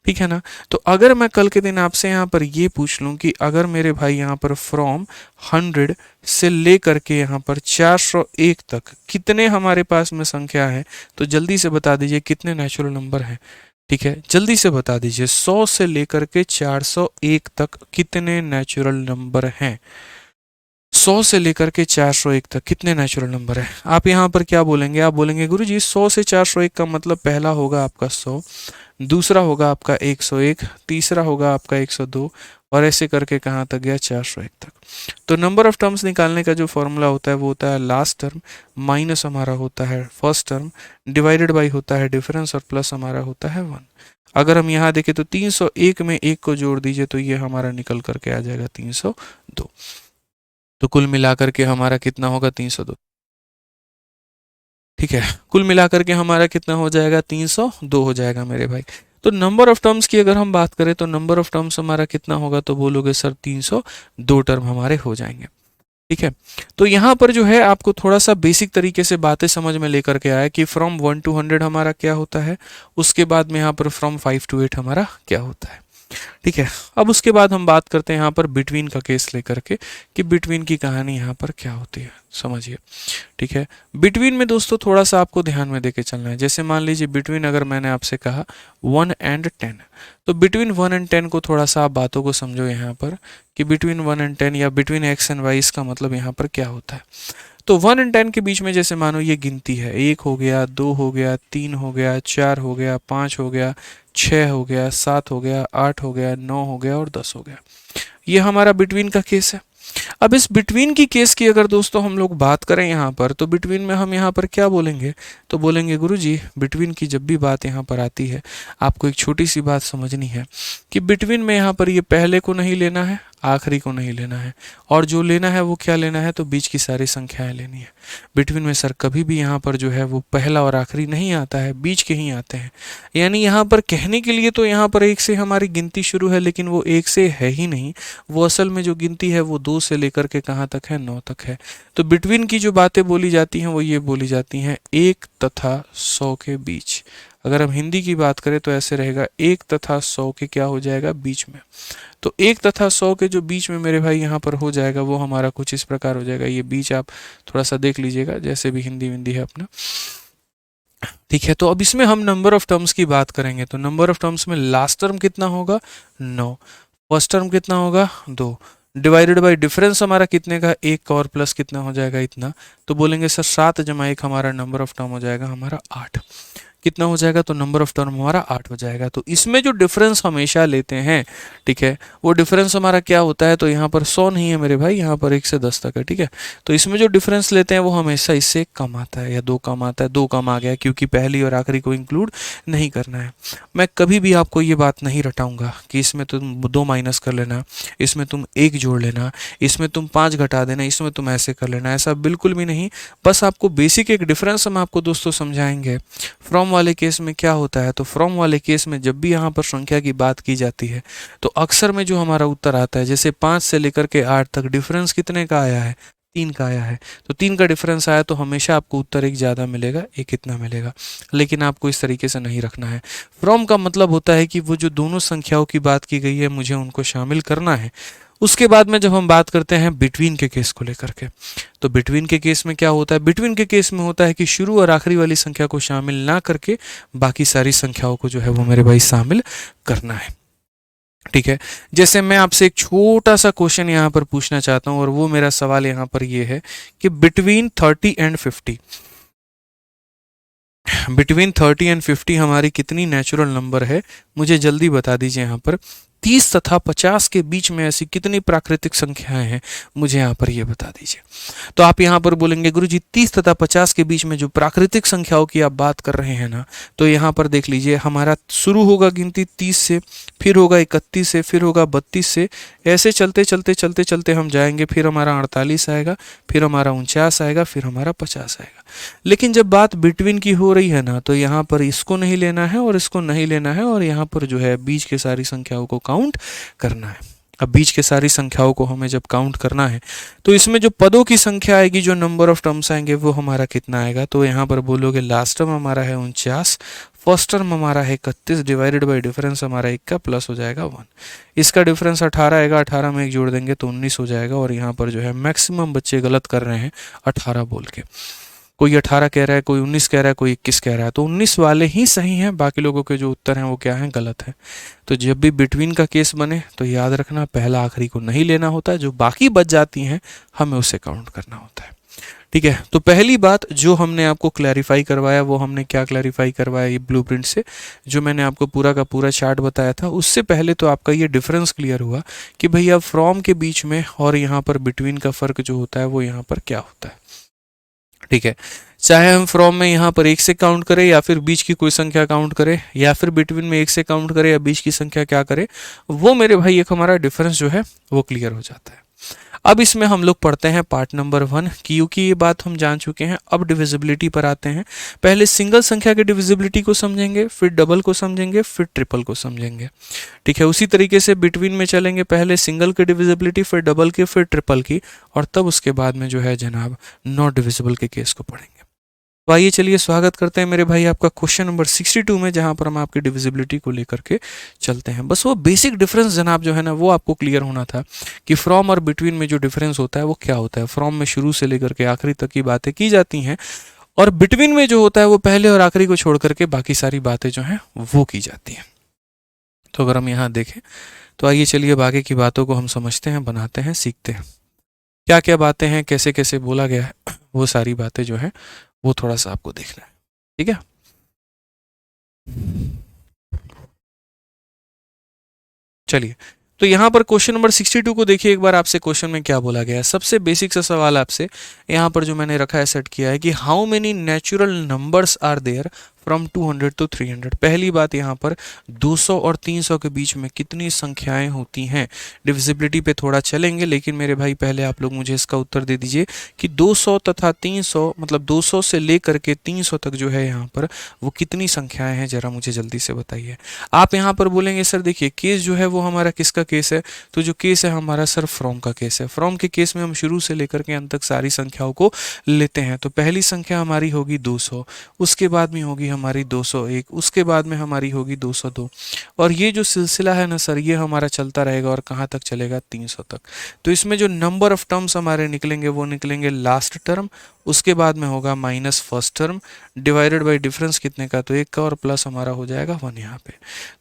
ठीक है ना? तो अगर मैं कल के दिन आपसे यहाँ पर ये पूछ लूँ कि अगर मेरे भाई यहाँ पर फ्रॉम 100 से ले करके यहाँ पर 401 तक कितने हमारे पास में संख्या है, तो जल्दी से बता दीजिए कितने नेचुरल नंबर हैं। ठीक है, जल्दी से बता दीजिए 100 से लेकर के 401 तक कितने नेचुरल नंबर हैं? 100 से लेकर के 401 तक कितने नेचुरल नंबर हैं? आप यहाँ पर क्या बोलेंगे? आप बोलेंगे गुरुजी 100 से 401 का मतलब पहला होगा आपका 100, दूसरा होगा आपका 101, तीसरा होगा आपका 102, और ऐसे करके कहाँ तक गया? 401 तक। तो नंबर ऑफ टर्म्स निकालने का जो फॉर्मूला होता है वो होता है लास्ट टर्म माइनस हमारा होता है फर्स्ट टर्म डिवाइडेड बाई होता है डिफरेंस, और प्लस हमारा होता है 1। अगर हम यहाँ देखें तो 301 में 1 को जोड़ दीजिए तो ये हमारा निकल करके आ जाएगा 302। तो कुल मिलाकर के हमारा कितना होगा? 302। ठीक है, कुल मिलाकर के हमारा कितना हो जाएगा? 302 हो जाएगा मेरे भाई। तो नंबर ऑफ टर्म्स की अगर हम बात करें तो नंबर ऑफ टर्म्स हमारा कितना होगा? तो बोलोगे सर 302 टर्म हमारे हो जाएंगे। ठीक है, तो यहाँ पर जो है आपको थोड़ा सा बेसिक तरीके से बातें समझ में लेकर के आया कि फ्रॉम 1 to 100 हमारा क्या होता है, उसके बाद में यहाँ पर फ्रॉम 5 to 8 हमारा क्या होता है। ठीक है, अब उसके बाद हम बात करते हैं यहाँ पर बिटवीन का केस लेकर के कि बिटवीन की कहानी यहाँ पर क्या होती है, समझिए। ठीक है, बिटवीन में दोस्तों थोड़ा सा आपको ध्यान में देके चलना है। जैसे मान लीजिए बिटवीन अगर मैंने आपसे कहा 1 and 10, तो बिटवीन 1 and 10 को थोड़ा सा आप बातों को समझो यहाँ पर कि बिटवीन 1 and 10 या बिटवीन एक्स एंड वाई इसका मतलब यहाँ पर क्या होता है। तो 1 and 10 के बीच में जैसे मानो ये गिनती है, 1 हो गया, 2 हो गया, 3 हो गया, 4 हो गया, 5 हो गया, 6 हो गया, 7 हो गया, 8 हो गया, 9 हो गया और 10 हो गया। ये हमारा बिटवीन का केस है। अब इस बिटवीन की केस की अगर दोस्तों हम लोग बात करें यहाँ पर, तो बिटवीन में हम यहाँ पर क्या बोलेंगे? तो बोलेंगे गुरुजी बिटवीन की जब भी बात यहाँ पर आती है आपको एक छोटी सी बात समझनी है कि बिटवीन में यहाँ पर ये पहले को नहीं लेना है, आखिरी को नहीं लेना है, और जो लेना है वो क्या लेना है? तो बीच की सारी संख्याएं लेनी है। बिटवीन में सर कभी भी यहाँ पर जो है वो पहला और आखिरी नहीं आता है, बीच के ही आते हैं। यानी यहाँ पर कहने के लिए तो यहाँ पर 1 से हमारी गिनती शुरू है, लेकिन वो 1 से है ही नहीं, वो असल में जो गिनती है वो 2 से लेकर के कहाँ तक है? 9 तक है। तो बिटवीन की जो बातें बोली जाती हैं वो ये बोली जाती हैं 1 तथा 100 के बीच। अगर हम हिंदी की बात करें तो ऐसे रहेगा 1 तथा 100 के क्या हो जाएगा? बीच में। तो 1 तथा 100 के जो बीच में मेरे भाई यहाँ पर हो जाएगा वो हमारा कुछ इस प्रकार हो जाएगा। ये बीच आप थोड़ा सा देख लीजिएगा, जैसे भी हिंदी विंदी है अपना। ठीक है, तो अब इसमें हम नंबर ऑफ टर्म्स की बात करेंगे। तो नंबर ऑफ टर्म्स में लास्ट टर्म कितना होगा? 9। फर्स्ट टर्म कितना होगा? 2। डिवाइडेड बाई डिफरेंस हमारा कितने का? 1 का, और प्लस कितना हो जाएगा? इतना। तो बोलेंगे सर 7 जमा 1 हमारा नंबर ऑफ टर्म हो जाएगा हमारा 8। कितना हो जाएगा? तो नंबर ऑफ टर्म हमारा 8 हो जाएगा। तो इसमें जो डिफरेंस हमेशा लेते हैं, ठीक है, वो डिफरेंस हमारा क्या होता है? तो यहाँ पर 100 नहीं है मेरे भाई, यहाँ पर 1 से 10 तक है। ठीक है, तो इसमें जो डिफरेंस लेते हैं वो हमेशा इससे कम आता है या 2 कम आता है। 2 कम आ गया क्योंकि पहली और आखिरी को इंक्लूड नहीं करना है। मैं कभी भी आपको ये बात नहीं रटाऊंगा कि इसमें तुम 2 माइनस कर लेना, इसमें तुम 1 जोड़ लेना, इसमें तुम 5 घटा देना, इसमें तुम ऐसे कर लेना, ऐसा बिल्कुल भी नहीं। बस आपको बेसिक एक डिफरेंस हम आपको दोस्तों समझाएंगे। फ्रॉम वाले केस में क्या होता है? तो फ्रॉम वाले केस में जब भी यहाँ पर संख्या की बात की जाती है तो अक्सर में जो हमारा उत्तर आता है, जैसे 5 से लेकर के 8 तक डिफरेंस कितने का आया है? 3 का आया है। तो 3 का डिफरेंस आया तो हमेशा आपको उत्तर एक ज़्यादा मिलेगा, एक इतना मिलेगा। लेकिन आपको इस तरीके से नहीं रखना है। फ्रॉम का मतलब होता है कि वो जो दोनों संख्याओं की बात की गई है मुझे उनको शामिल करना है, उसके बाद में जब हम बात करते हैं बिटवीन के केस को लेकर के, तो बिटवीन के केस में क्या होता है? बिटवीन के केस में होता है कि शुरू और आखिरी वाली संख्या को शामिल ना करके बाकी सारी संख्याओं को जो है वो मेरे भाई शामिल करना है। ठीक है, जैसे मैं आपसे एक छोटा सा क्वेश्चन यहाँ पर पूछना चाहता हूँ, और वो मेरा सवाल यहाँ पर ये है कि बिटवीन 30 एंड 50, बिटवीन 30 एंड 50 हमारी कितनी नेचुरल नंबर है? मुझे जल्दी बता दीजिए यहाँ पर। 30 तथा 50 के बीच में ऐसी कितनी प्राकृतिक संख्याएं हैं? मुझे यहाँ पर ये बता दीजिए। तो आप यहाँ पर बोलेंगे गुरुजी 30 तथा 50 के बीच में जो प्राकृतिक संख्याओं की आप बात कर रहे हैं ना, तो यहाँ पर देख लीजिए, हमारा शुरू होगा गिनती 30 से, फिर होगा 31 से, फिर होगा 32 से, ऐसे चलते चलते चलते चलते हम जाएंगे, फिर हमारा 48 आएगा, फिर हमारा 49 आएगा, फिर हमारा 50 आएगा। लेकिन जब बात बिटवीन की हो रही है ना, तो यहाँ पर इसको नहीं लेना है और इसको नहीं लेना है, और यहाँ पर जो है बीच के सारी संख्याओं को काउंट करना है। अब बीच के सारी संख्याओं को हमें जब काउंट करना है, तो इसमें जो पदों की संख्या आएगी, जो नंबर ऑफ टर्म्स आएंगे, वो हमारा कितना आएगा? तो यहाँ पर बोलोगे लास्ट टर्म हमारा है 49, फर्स्ट टर्म हमारा है 31, डिवाइडेड बाई डिफरेंस हमारा 1 का प्लस हो जाएगा 1। इसका डिफरेंस 18 आएगा, 18 में 1 जोड़ देंगे तो 19 हो जाएगा। और यहाँ पर जो है मैक्सिमम बच्चे गलत कर रहे हैं 18 बोल के। कोई 18 कह रहा है, कोई 19 कह रहा है, कोई 21 कह रहा है। तो 19 वाले ही सही हैं, बाकी लोगों के जो उत्तर हैं वो क्या हैं? गलत है। तो जब भी बिटवीन का केस बने तो याद रखना, पहला आखिरी को नहीं लेना होता है, जो बाकी बच जाती हैं हमें उसे काउंट करना होता है। ठीक है, तो पहली बात जो हमने आपको क्लैरिफाई करवाया, वो हमने क्या क्लैरिफाई करवाया? ये ब्लूप्रिंट से जो मैंने आपको पूरा का पूरा चार्ट बताया था, उससे पहले तो आपका ये डिफरेंस क्लियर हुआ कि भैया फ्रॉम के बीच में और यहाँ पर बिटवीन का फर्क जो होता है वो यहाँ पर क्या होता है। ठीक है, चाहे हम फ्रॉम में यहाँ पर 1 से काउंट करें, या फिर बीच की कोई संख्या काउंट करें, या फिर बिटवीन में 1 से काउंट करें, या बीच की संख्या क्या करें, वो मेरे भाई एक हमारा डिफरेंस जो है वो क्लियर हो जाता है। अब इसमें हम लोग पढ़ते हैं पार्ट नंबर 1, क्योंकि ये बात हम जान चुके हैं। अब डिविजिबिलिटी पर आते हैं। पहले सिंगल संख्या के डिविजिबिलिटी को समझेंगे, फिर डबल को समझेंगे, फिर ट्रिपल को समझेंगे। ठीक है, उसी तरीके से बिटवीन में चलेंगे, पहले सिंगल की डिविजिबिलिटी, फिर डबल की, फिर ट्रिपल की, और तब उसके बाद में जो है जनाब नॉट डिविजिबल के केस को पढ़ेंगे। तो आइए चलिए स्वागत करते हैं मेरे भाई आपका क्वेश्चन नंबर 62 में, जहां पर हम आपकी डिविजिबिलिटी को लेकर के चलते हैं। बस वो बेसिक डिफरेंस जनाब जो है ना, वो आपको क्लियर होना था कि फ्रॉम और बिटवीन में जो डिफरेंस होता है वो क्या होता है। फ्रॉम में शुरू से लेकर के आखिरी तक की बातें की जाती हैं, और बिटवीन में जो होता है वो पहले और आखिरी को छोड़ करके बाकी सारी बातें जो हैं वो की जाती हैं। तो अगर हम यहाँ देखें तो आइए चलिए अब आगे की बातों को हम समझते हैं, बनाते हैं, सीखते हैं। क्या क्या बातें हैं, कैसे कैसे बोला गया है, वो सारी बातें जो है वो थोड़ा सा आपको देखना है। ठीक है, चलिए तो यहाँ पर क्वेश्चन नंबर 62 को देखिए एक बार। आपसे क्वेश्चन में क्या बोला गया है? सबसे बेसिक सा सवाल आपसे यहाँ पर जो मैंने रखा है, सेट किया है कि how many natural numbers are there from 200 to 300। पहली बात यहाँ पर 200 और 300 के बीच में कितनी संख्याएं होती हैं। डिविजिबिलिटी पे थोड़ा चलेंगे, लेकिन मेरे भाई पहले आप लोग मुझे इसका उत्तर दे दीजिए कि 200 तथा 300, मतलब 200 से लेकर के 300 तक जो है यहाँ पर वो कितनी संख्याएं हैं, जरा मुझे जल्दी से बताइए। आप यहाँ पर बोलेंगे सर देखिए केस जो है वो हमारा किसका केस है? तो जो केस है हमारा सर फ्रॉम का केस है। फ्रॉम के केस में हम शुरू से लेकर के अंत तक सारी संख्याओं को लेते हैं। तो पहली संख्या हमारी होगी 200, उसके बाद में होगी हमारी 201, उसके बाद में हमारी होगी 202, और ये जो सिलसिला है ना सर, ये हमारा चलता रहेगा और कहाँ तक चलेगा? 300 तक। तो इसमें जो नंबर ऑफ टर्म्स हमारे निकलेंगे वो निकलेंगे लास्ट टर्म, उसके बाद में होगा minus first term, divided by difference कितने का? तो 1 का, और प्लस हमारा हो जाएगा 1 यहाँ पे।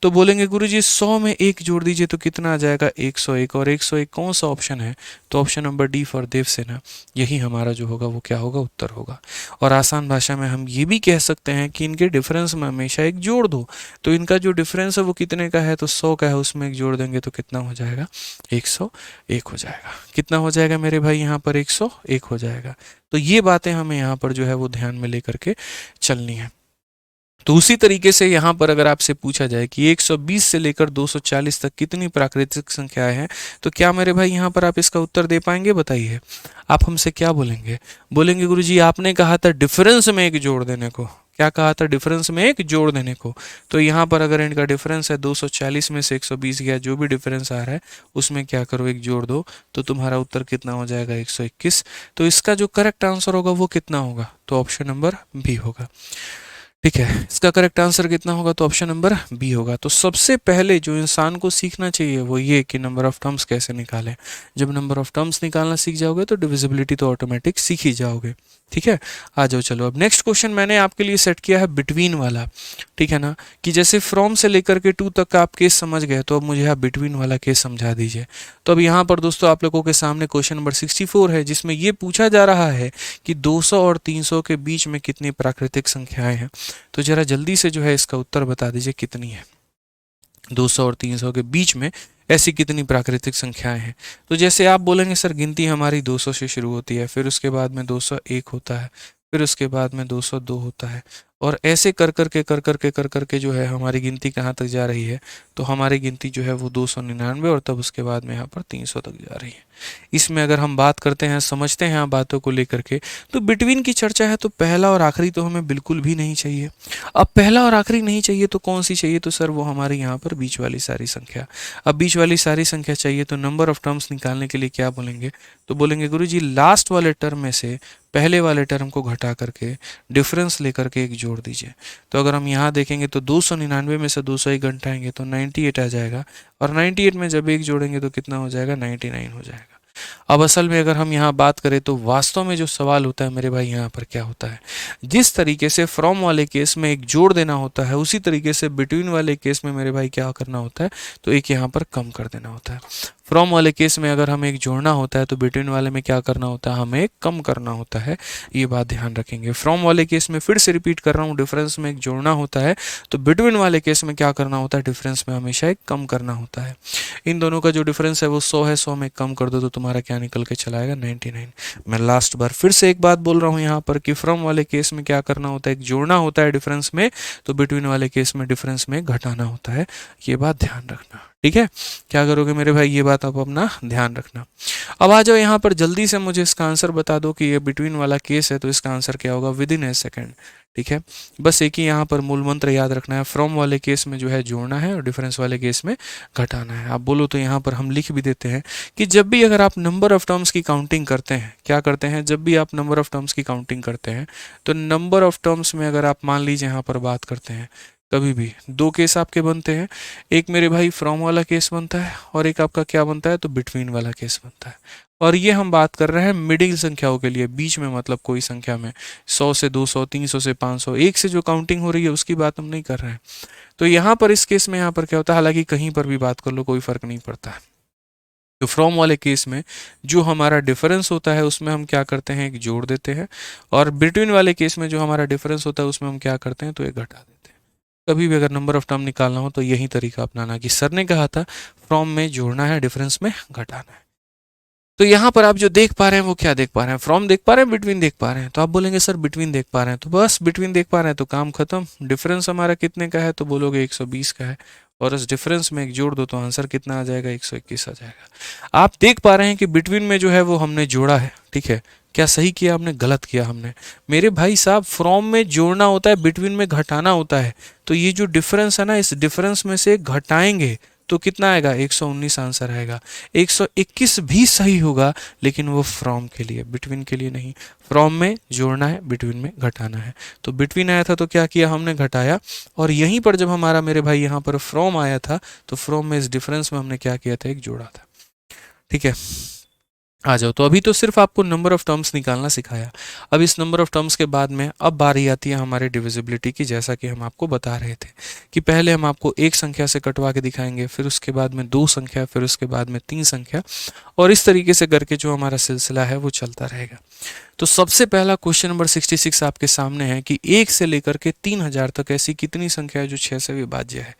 तो बोलेंगे गुरुजी 100 में 1 जोड़ दीजिए तो कितना आ जाएगा? 101। और 101 कौन सा ऑप्शन है? तो option number D for Devsena, यही हमारा जो होगा वो क्या होगा? उत्तर होगा। और आसान भाषा में हम ये भी कह सकते हैं कि इनके डिफरेंस में हमेशा 1 जोड़ दो। तो इनका जो डिफरेंस है वो कितने का है? तो 100 का है, उसमें 1 जोड़ देंगे तो कितना हो जाएगा? 101 हो जाएगा। कितना हो जाएगा मेरे भाई यहाँ पर? 101 हो जाएगा। तो ये बातें हमें यहाँ पर जो है वो ध्यान में लेकर के चलनी है। तो उसी तरीके से यहाँ पर अगर आपसे पूछा जाए कि 120 से लेकर 240 तक कितनी प्राकृतिक संख्याएं हैं, तो क्या मेरे भाई यहाँ पर आप इसका उत्तर दे पाएंगे? बताइए। आप हमसे क्या बोलेंगे? बोलेंगे गुरुजी आपने कहा था डिफरेंस में 1 जोड़ देने को। क्या कहा था? डिफरेंस में 1 जोड़ देने को। तो यहाँ पर अगर इनका डिफरेंस है 240 में से 120 गया, जो भी डिफरेंस आ रहा है उसमें क्या करो? 1 जोड़ दो, तो तुम्हारा उत्तर कितना हो जाएगा? 121। तो इसका जो करेक्ट आंसर होगा वो कितना होगा? तो ऑप्शन नंबर बी होगा। ठीक है, इसका करेक्ट आंसर कितना होगा? तो ऑप्शन नंबर बी होगा। तो सबसे पहले जो इंसान को सीखना चाहिए वो ये कि नंबर ऑफ टर्म्स कैसे निकालें। जब नंबर ऑफ टर्म्स निकालना सीख जाओगे तो डिविजिबिलिटी तो ऑटोमेटिक सीख ही जाओगे। ठीक है, आ जाओ चलो। अब नेक्स्ट क्वेश्चन मैंने आपके लिए सेट किया है बिटवीन वाला। ठीक है ना, कि जैसे फ्रॉम से लेकर के टू तक का आप केस समझ गए, तो अब मुझे आप बिटवीन वाला केस समझा दीजिए। तो अब यहाँ पर दोस्तों आप लोगों के सामने क्वेश्चन नंबर 64 है, जिसमें ये पूछा जा रहा है कि 200 और 300 के बीच में कितनी प्राकृतिक संख्याएं हैं। तो जरा जल्दी से जो है इसका उत्तर बता दीजिए कितनी है। 200 और 300 के बीच में ऐसी कितनी प्राकृतिक संख्याएं हैं। तो जैसे आप बोलेंगे सर गिनती हमारी 200 से शुरू होती है, फिर उसके बाद में 201 होता है, फिर उसके बाद में 202 होता है, और ऐसे कर कर के जो है हमारी गिनती कहाँ तक जा रही है? तो हमारी गिनती जो है वो 299 और तब उसके बाद में यहाँ पर 300 तक जा रही है। इसमें अगर हम बात करते हैं, समझते हैं बातों को लेकर के, तो बिटवीन की चर्चा है, तो पहला और आखिरी तो हमें बिल्कुल भी नहीं चाहिए। अब पहला और आखिरी नहीं चाहिए तो कौन सी चाहिए? तो सर वो हमारे यहाँ पर बीच वाली सारी संख्या। अब बीच वाली सारी संख्या चाहिए तो नंबर ऑफ टर्म्स निकालने के लिए क्या बोलेंगे? तो बोलेंगे गुरुजी लास्ट वाले टर्म में से पहले वाले टर्म को घटा करके डिफरेंस लेकर के एक जोड़ दीजिए। तो अगर हम यहाँ देखेंगे तो 299 में से 201 घटाएंगे तो 98 आ जाएगा, और 98 में जब एक जोड़ेंगे तो कितना हो जाएगा? 99 हो जाएगा। अब असल में अगर हम यहाँ बात करें तो वास्तव में जो सवाल होता है मेरे भाई यहाँ पर क्या होता है, जिस तरीके से फ्रॉम वाले केस में एक जोड़ देना होता है, उसी तरीके से बिटवीन वाले केस में मेरे भाई क्या करना होता है? तो एक यहाँ पर कम कर देना होता है। फ्रॉम वाले केस में अगर हमें एक जोड़ना होता है तो बिटवीन वाले में क्या करना होता है? हमें एक कम करना होता है। ये बात ध्यान रखेंगे। फ्रॉम वाले केस में फिर से रिपीट कर रहा हूँ, डिफरेंस में एक जोड़ना होता है, तो बिटवीन वाले केस में क्या करना होता है? डिफरेंस में हमेशा एक कम करना होता है। इन दोनों का जो डिफरेंस है वो 100 है, 100 में कम कर दो तो तुम्हारा क्या निकल के चला आएगा? 99। मैं लास्ट बार फिर से एक बात बोल रहा हूँ यहाँ पर कि फ्रॉम वाले केस में क्या करना होता है? एक जोड़ना होता है डिफरेंस में, तो बिटवीन वाले केस में डिफरेंस में घटाना होता है। ये बात ध्यान रखना। ठीक है, क्या करोगे मेरे भाई? ये बात आप अपना ध्यान रखना। अब आ जाओ यहाँ पर जल्दी से मुझे इसका आंसर बता दो कि ये बिटवीन वाला केस है तो इसका आंसर क्या होगा? With in A second. ठीक है, बस एक ही यहाँ पर मूल मंत्र याद रखना है। फ्रॉम वाले केस में जो है जोड़ना है और डिफरेंस वाले केस में घटाना है। आप बोलो तो यहाँ पर हम लिख भी देते हैं कि जब भी अगर आप नंबर ऑफ टर्म्स की काउंटिंग करते हैं, क्या करते हैं? जब भी आप नंबर ऑफ टर्म्स की काउंटिंग करते हैं तो नंबर ऑफ टर्म्स में अगर आप मान लीजिए यहाँ पर बात करते हैं, कभी भी दो केस आपके बनते हैं। एक मेरे भाई फ्रॉम वाला केस बनता है और एक आपका क्या बनता है? तो बिटवीन वाला केस बनता है। और ये हम बात कर रहे हैं मिडिल संख्याओं के लिए, बीच में मतलब कोई संख्या में 100 से 200, 300 से 500, एक से जो काउंटिंग हो रही है उसकी बात हम नहीं कर रहे हैं। तो यहाँ पर इस केस में यहाँ पर क्या होता है? हालांकि कहीं पर भी बात कर लो कोई फर्क नहीं पड़ता है। तो फ्रॉम वाले केस में जो हमारा डिफरेंस होता है उसमें हम क्या करते हैं? एक जोड़ देते हैं, और बिटवीन वाले केस में जो हमारा डिफरेंस होता है उसमें हम क्या करते हैं? तो एक घटा देते हैं। कभी भी अगर नंबर ऑफ टर्म निकालना हो तो यही तरीका अपनाना, कि सर ने कहा था फ्रॉम में जोड़ना है, डिफरेंस में घटाना है। तो यहाँ पर आप जो देख पा रहे हैं वो क्या देख पा रहे हैं? फ्रॉम देख पा रहे हैं, बिटवीन देख पा रहे हैं? तो आप बोलेंगे सर बिटवीन देख पा रहे हैं, तो बस बिटवीन देख पा रहे हैं तो काम खत्म। डिफरेंस हमारा कितने का है? तो बोलोगे 120 का है, और इस डिफरेंस में एक जोड़ दो तो आंसर कितना आ जाएगा? 121 आ जाएगा। आप देख पा रहे हैं कि बिटवीन में जो है वो हमने जोड़ा है। ठीक है, क्या सही किया हमने? गलत किया हमने। मेरे भाई साहब फ्रॉम में जोड़ना होता है, बिटवीन में घटाना होता है। तो ये जो डिफरेंस है ना, इस डिफरेंस में से घटाएंगे तो कितना आएगा? 119 आंसर आएगा। 121 भी सही होगा, लेकिन वो फ्रॉम के लिए, बिटवीन के लिए नहीं। फ्रॉम में जोड़ना है, बिटवीन में घटाना है। तो बिटवीन आया था तो क्या किया हमने? घटाया। और यहीं पर जब हमारा मेरे भाई यहाँ पर फ्रॉम आया था तो फ्रॉम में इस डिफरेंस में हमने क्या किया था? एक जोड़ा था। ठीक है, आ जाओ। तो अभी तो सिर्फ आपको नंबर ऑफ टर्म्स निकालना सिखाया। अब इस नंबर ऑफ टर्म्स के बाद में अब बारी आती है हमारे डिविजिबिलिटी की, जैसा कि हम आपको बता रहे थे कि पहले हम आपको एक संख्या से कटवा के दिखाएंगे, फिर उसके बाद में दो संख्या, फिर उसके बाद में तीन संख्या, और इस तरीके से करके जो हमारा सिलसिला है वो चलता रहेगा। तो सबसे पहला क्वेश्चन नंबर 66 आपके सामने है कि 1 से लेकर के 3000 तक ऐसी कितनी संख्या है जो 6 से विभाज्य है।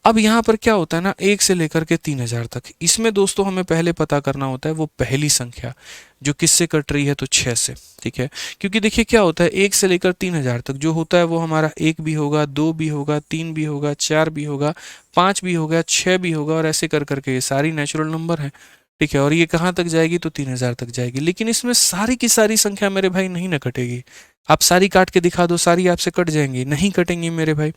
अब यहाँ पर क्या होता है ना, 1 से लेकर के 3000 तक, इसमें दोस्तों हमें पहले पता करना होता है वो पहली संख्या जो किससे कट रही है? तो 6 से। ठीक है, क्योंकि देखिए क्या होता है, 1 से लेकर 3000 तक जो होता है वो हमारा 1 भी होगा, 2 भी होगा, 3 भी होगा, 4 भी होगा, 5 भी होगा, 6 भी होगा, और ऐसे कर करके ये सारी नेचुरल नंबर है। ठीक है, और ये कहाँ तक जाएगी, तो 3000 तक जाएगी। लेकिन इसमें सारी की सारी संख्या मेरे भाई नहीं ना कटेगी। आप सारी काट के दिखा दो, सारी आपसे कट जाएंगी, नहीं कटेंगी मेरे भाई।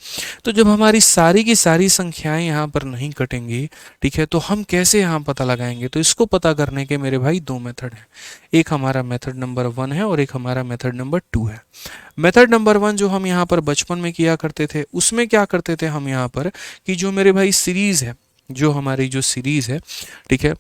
तो जब हमारी सारी की सारी संख्याएं यहाँ पर नहीं कटेंगी, ठीक है, तो हम कैसे यहाँ पता लगाएंगे? तो इसको पता करने के मेरे भाई दो मेथड हैं। एक हमारा मेथड नंबर 1 है और एक हमारा मेथड नंबर 2 है। मेथड नंबर 1 जो हम यहाँ पर बचपन में किया करते थे, उसमें क्या करते थे हम यहाँ पर, कि जो मेरे भाई सीरीज है, जो हमारी जो सीरीज है, ठीक है,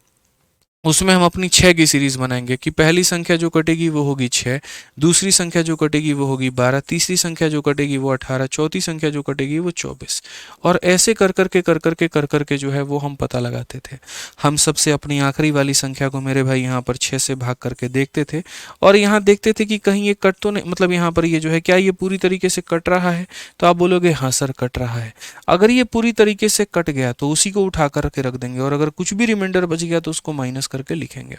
उसमें हम अपनी 6 की सीरीज बनाएंगे कि पहली संख्या जो कटेगी वो होगी 6, दूसरी संख्या जो कटेगी वो होगी 12, तीसरी संख्या जो कटेगी वो 18, चौथी संख्या जो कटेगी वो 24। और ऐसे कर करके जो है वो हम पता लगाते थे। हम सबसे अपनी आखिरी वाली संख्या को मेरे भाई यहाँ पर 6 से भाग करके देखते थे, और यहाँ देखते थे कि कहीं ये कट तो नहीं, मतलब यहाँ पर ये जो है क्या ये पूरी तरीके से कट रहा है? तो आप बोलोगे हाँ सर कट रहा है। अगर ये पूरी तरीके से कट गया तो उसी को उठा करके रख देंगे, और अगर कुछ भी रिमाइंडर बच गया तो उसको माइनस करके लिखेंगे।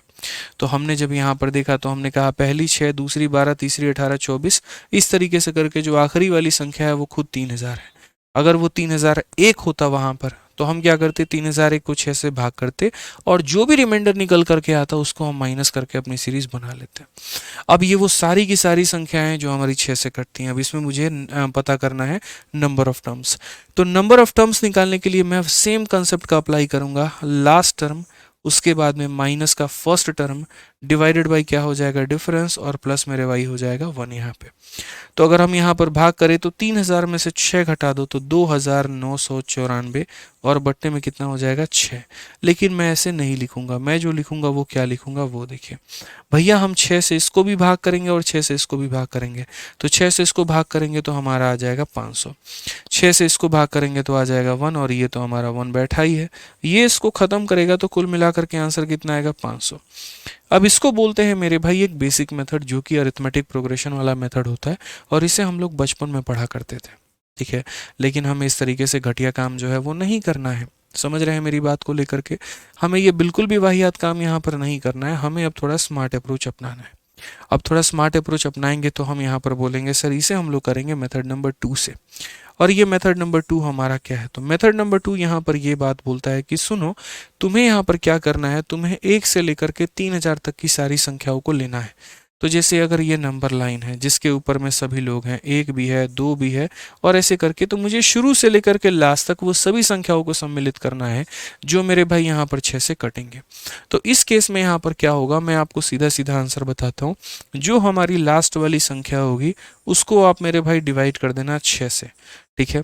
तो हमने जब यहाँ पर देखा तो हमने कहा पहली 6, दूसरी 12, तीसरी 18, 24, इस तरीके से करके जो आखिरी वाली संख्या है वो खुद 3000 है। अगर वो 3001 होता वहां पर, तो हम क्या करते, 3001 को 6 से भाग करते, और जो भी रिमाइंडर निकल करके आता उसको हम माइनस करके अपनी सीरीज बना लेते हैं। अब ये वो सारी की सारी संख्याएं जो हमारी 6 से कटती हैं। अब इसमें मुझे पता करना है नंबर ऑफ टर्म्स। तो नंबर ऑफ टर्म्स निकालने के लिए मैं सेम कंसेप्ट का अप्लाई करूंगा। लास्ट टर्म, उसके बाद में माइनस का फर्स्ट टर्म, डिवाइडेड बाई क्या हो जाएगा, डिफरेंस, और प्लस मेरे वाई हो जाएगा 1 यहाँ पे। तो अगर हम यहाँ पर भाग करें तो 3000 में से 6 घटा दो तो 2994, और बट्टे में कितना हो जाएगा 6। लेकिन मैं ऐसे नहीं लिखूंगा, मैं जो लिखूंगा वो क्या लिखूंगा वो देखिए भैया, हम 6 से इसको भी भाग करेंगे और 6 से इसको भी भाग करेंगे। तो 6 से इसको भाग करेंगे तो हमारा आ जाएगा 500, 6 से इसको भाग करेंगे तो आ जाएगा 1, और ये तो हमारा 1 बैठा ही है। ये इसको खत्म करेगा तो कुल मिलाकर के आंसर कितना आएगा, 500। अब इसको बोलते हैं मेरे भाई एक बेसिक मेथड, जो कि अरिथमेटिक प्रोग्रेशन वाला मेथड होता है, और इसे हम लोग बचपन में पढ़ा करते थे, ठीक है। लेकिन हमें इस तरीके से घटिया काम जो है वो नहीं करना है। समझ रहे हैं मेरी बात को लेकर के? हमें ये बिल्कुल भी वाहियात काम यहाँ पर नहीं करना है, हमें अब थोड़ा स्मार्ट अप्रोच अपनाना है। अब थोड़ा स्मार्ट अप्रोच अपनाएंगे तो हम यहाँ पर बोलेंगे सर इसे हम लोग करेंगे मेथड नंबर 2 से। और ये मेथड नंबर 2 हमारा क्या है? तो मेथड नंबर 2 यहाँ पर ये बात बोलता है कि सुनो, तुम्हें यहाँ पर क्या करना है, तुम्हें 1 से लेकर के 3000 तक की सारी संख्याओं को लेना है। तो जैसे अगर ये नंबर लाइन है जिसके ऊपर में सभी लोग हैं, 1 भी है, 2 भी है, और ऐसे करके, तो मुझे शुरू से लेकर के लास्ट तक वो सभी संख्याओं को सम्मिलित करना है जो मेरे भाई यहाँ पर 6 से कटेंगे। तो इस केस में यहाँ पर क्या होगा, मैं आपको सीधा सीधा आंसर बताता हूँ। जो हमारी लास्ट वाली संख्या होगी उसको आप मेरे भाई डिवाइड कर देना 6 से, ठीक है,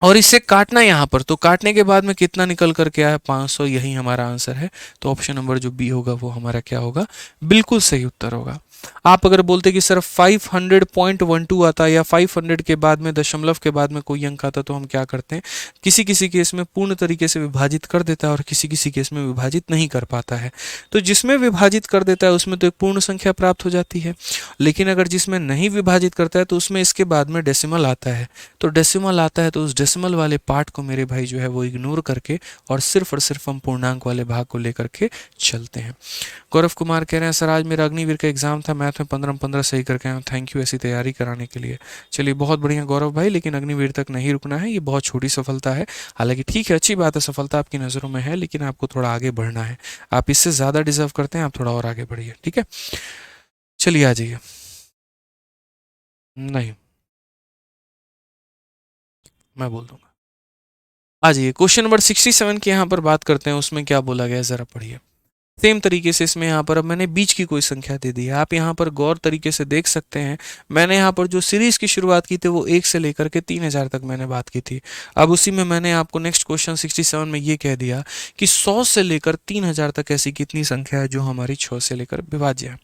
और इसे काटना यहाँ पर। तो काटने के बाद में कितना निकल करके आया, 500, यही हमारा आंसर है। तो ऑप्शन नंबर जो बी होगा वो हमारा क्या होगा, बिल्कुल सही उत्तर होगा। आप अगर बोलते कि सर 500.12 आता या 500 के बाद में दशमलव के बाद में कोई अंक आता, तो हम क्या करते हैं, किसी किसी केस में पूर्ण तरीके से विभाजित कर देता है और किसी किसी केस में विभाजित नहीं कर पाता है। तो जिसमें विभाजित कर देता है उसमें तो एक पूर्ण संख्या प्राप्त हो जाती है, लेकिन अगर जिसमें नहीं विभाजित करता है तो उसमें इसके बाद में डेसिमल आता है। तो डेसिमल आता है तो उस डेसिमल वाले पार्ट को मेरे भाई जो है वो इग्नोर करके और सिर्फ हम पूर्णांक वाले भाग को लेकर के चलते हैं। गौरव कुमार कह रहे हैं सर आज मेरा अग्निवीर का एग्जाम था, मैथ में 15 सही करके आया हूँ, थैंक यू ऐसी तैयारी कराने के लिए। चलिए बहुत बढ़िया गौरव भाई, लेकिन अग्निवीर तक नहीं रुकना है, ये बहुत छोटी सफलता है। हालांकि ठीक है, अच्छी बात है, सफलता आपकी नज़रों में है, लेकिन आपको थोड़ा आगे बढ़ना है। आप इससे ज़्यादा डिजर्व करते हैं, आप थोड़ा और आगे बढ़िए, ठीक है। चलिए आ जाइए। नहीं, मैं बोल दूंगा। आ जाइए, क्वेश्चन नंबर 67 की यहाँ पर बात करते हैं, उसमें क्या बोला गया है जरा पढ़िए। सेम तरीके से इसमें यहाँ पर अब मैंने बीच की कोई संख्या दे दी है, आप यहाँ पर गौर तरीके से देख सकते हैं। मैंने यहाँ पर जो सीरीज की शुरुआत की थी वो 1 से लेकर के 3000 तक मैंने बात की थी। अब उसी में मैंने आपको नेक्स्ट क्वेश्चन 67 में ये कह दिया कि 100 से लेकर 3000 तक ऐसी कितनी संख्या है जो हमारी 6 से लेकर विभाज्य है,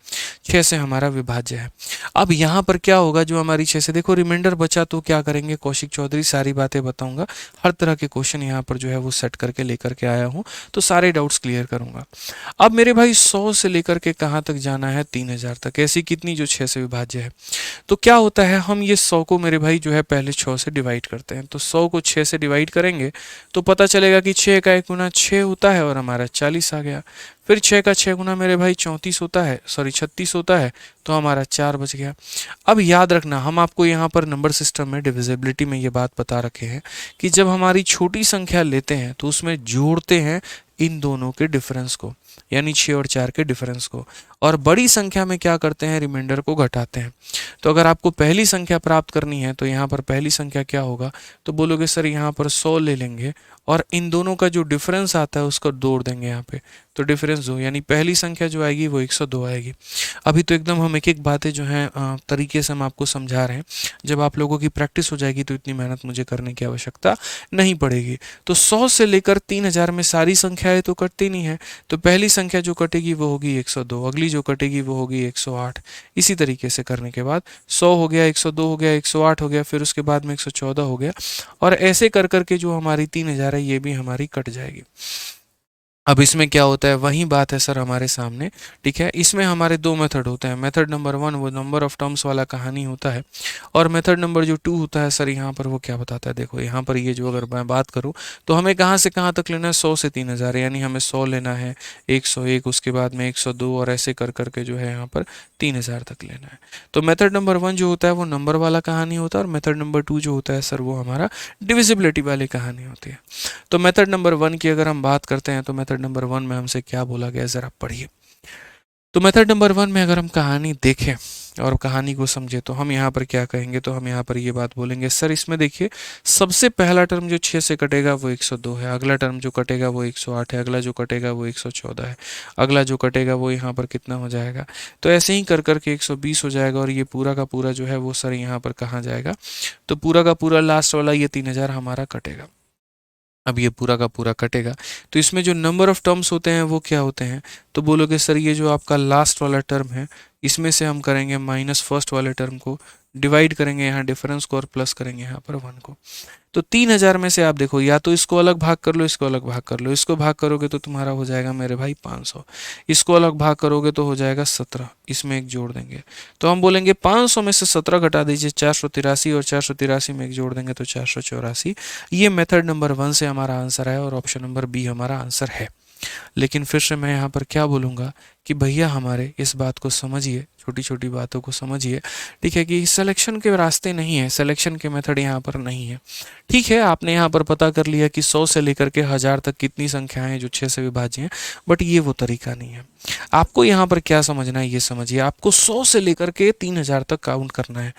6 से हमारा विभाज्य है। अब यहाँ पर क्या होगा, जो हमारी 6 से, देखो रिमाइंडर बचा तो क्या करेंगे, कौशिक चौधरी सारी बातें बताऊंगा, हर तरह के क्वेश्चन यहाँ पर जो है वो सेट करके लेकर के आया हूँ, तो सारे डाउट्स क्लियर करूंगा। अब मेरे भाई 100 से लेकर के कहाँ तक जाना है, 3000 तक, ऐसी कितनी जो 6 से विभाज्य है। तो क्या होता है, हम ये 100 को मेरे भाई जो है पहले 6 से डिवाइड करते हैं। तो 100 को 6 से डिवाइड करेंगे तो पता चलेगा कि 6 का 1 गुना 6 होता है और हमारा 40 आ गया। फिर 6 का 6 गुना मेरे भाई 34 होता है, सॉरी 36 होता है, तो हमारा 4 बच गया। अब याद रखना, हम आपको यहाँ पर नंबर सिस्टम में डिविजिबिलिटी में ये बात बता रखे हैं कि जब हमारी छोटी संख्या लेते हैं तो उसमें जोड़ते हैं इन दोनों के डिफरेंस को, यानी 6 और 4 के डिफरेंस को, और बड़ी संख्या में क्या करते हैं, रिमाइंडर को घटाते हैं। तो अगर आपको पहली संख्या प्राप्त करनी है तो यहाँ पर पहली संख्या क्या होगा, तो बोलोगे सर यहाँ पर 100 ले लेंगे और इन दोनों का जो डिफरेंस आता है उसको जोड़ देंगे यहाँ पे, तो डिफरेंस 2, यानी पहली संख्या जो आएगी वो 102 आएगी। अभी तो एकदम हम एक एक बातें जो हैं तरीके से हम आपको समझा रहे हैं, जब आप लोगों की प्रैक्टिस हो जाएगी तो इतनी मेहनत मुझे करने की आवश्यकता नहीं पड़ेगी। तो 100 से लेकर 3000 में सारी संख्याएं तो कटती नहीं है, तो पहली संख्या जो कटेगी वो होगी 102, अगली जो कटेगी वो होगी 108। इसी तरीके से करने के बाद 100 हो गया, 102 हो गया, 108 हो गया, फिर उसके बाद में 114 हो गया, और ऐसे कर करके जो हमारी 3000 है ये भी हमारी कट जाएगी। अब इसमें क्या होता है, वही बात है सर हमारे सामने, ठीक है। इसमें हमारे दो मेथड होते हैं। मेथड नंबर 1 वो नंबर ऑफ टर्म्स वाला कहानी होता है, और मेथड नंबर जो 2 होता है सर यहाँ पर वो क्या बताता है, देखो यहाँ पर ये जो अगर मैं बात करूँ तो हमें कहाँ से कहाँ तक लेना है, 100 से 3000, यानी हमें 100 लेना है, 101, उसके बाद में 102, और ऐसे कर करके जो है यहाँ पर 3000 तक लेना है। तो मेथड नंबर 1 जो होता है वो नंबर वाला कहानी होता है, और मेथड नंबर 2 जो होता है सर वो हमारा डिविजिबिलिटी वाली कहानी होती है। तो मेथड नंबर 1 की अगर हम बात करते हैं तो मेथड नंबर 1 में हमसे क्या बोला गया, जरा पढ़िए। तो मेथड नंबर 1 में अगर हम कहानी देखें और कहानी को समझे तो हम यहाँ पर क्या कहेंगे, तो हम यहाँ पर ये बात बोलेंगे, सर इसमें देखिए सबसे पहला टर्म जो 6 से कटेगा वो 102 है, अगला टर्म जो कटेगा वो 108 है, अगला जो कटेगा वो 114 है, अगला जो कटेगा वो यहाँ पर कितना हो जाएगा, तो ऐसे ही कर करके 120 हो जाएगा, और ये पूरा का पूरा जो है वो सर यहाँ पर कहाँ जाएगा, तो पूरा का पूरा लास्ट वाला ये 3000 हमारा कटेगा। अब ये पूरा का पूरा कटेगा, तो इसमें जो नंबर ऑफ टर्म्स होते हैं वो क्या होते हैं, तो बोलोगे सर ये जो आपका लास्ट वाला टर्म है इसमें से हम करेंगे माइनस फर्स्ट वाले टर्म को, डिवाइड करेंगे यहाँ डिफरेंस को, और प्लस करेंगे यहाँ पर 1 को। तो 3000 में से आप देखो, या तो इसको अलग भाग कर लो, इसको अलग भाग कर लो, इसको भाग करोगे तो तुम्हारा हो जाएगा मेरे भाई 500, इसको अलग भाग करोगे तो हो जाएगा 17, इसमें एक जोड़ देंगे, तो हम बोलेंगे 500 में से 17 घटा दीजिए 483, और 483 में एक जोड़ देंगे तो 484। ये मेथड नंबर 1 से हमारा आंसर है, और ऑप्शन नंबर बी हमारा आंसर है। लेकिन फिर से मैं यहाँ पर क्या बोलूँगा कि भैया हमारे इस बात को समझिए, छोटी छोटी बातों को समझिए, ठीक है, कि सिलेक्शन के रास्ते नहीं है, सिलेक्शन के मेथड यहाँ पर नहीं है। ठीक है, आपने यहाँ पर पता कर लिया कि 100 से लेकर के 1000 तक कितनी संख्याएं हैं जो 6 से विभाज्य हैं, बट ये वो तरीका नहीं है। आपको यहाँ पर क्या समझना है, ये समझिए, आपको 100 से लेकर के 3000 तक काउंट करना है।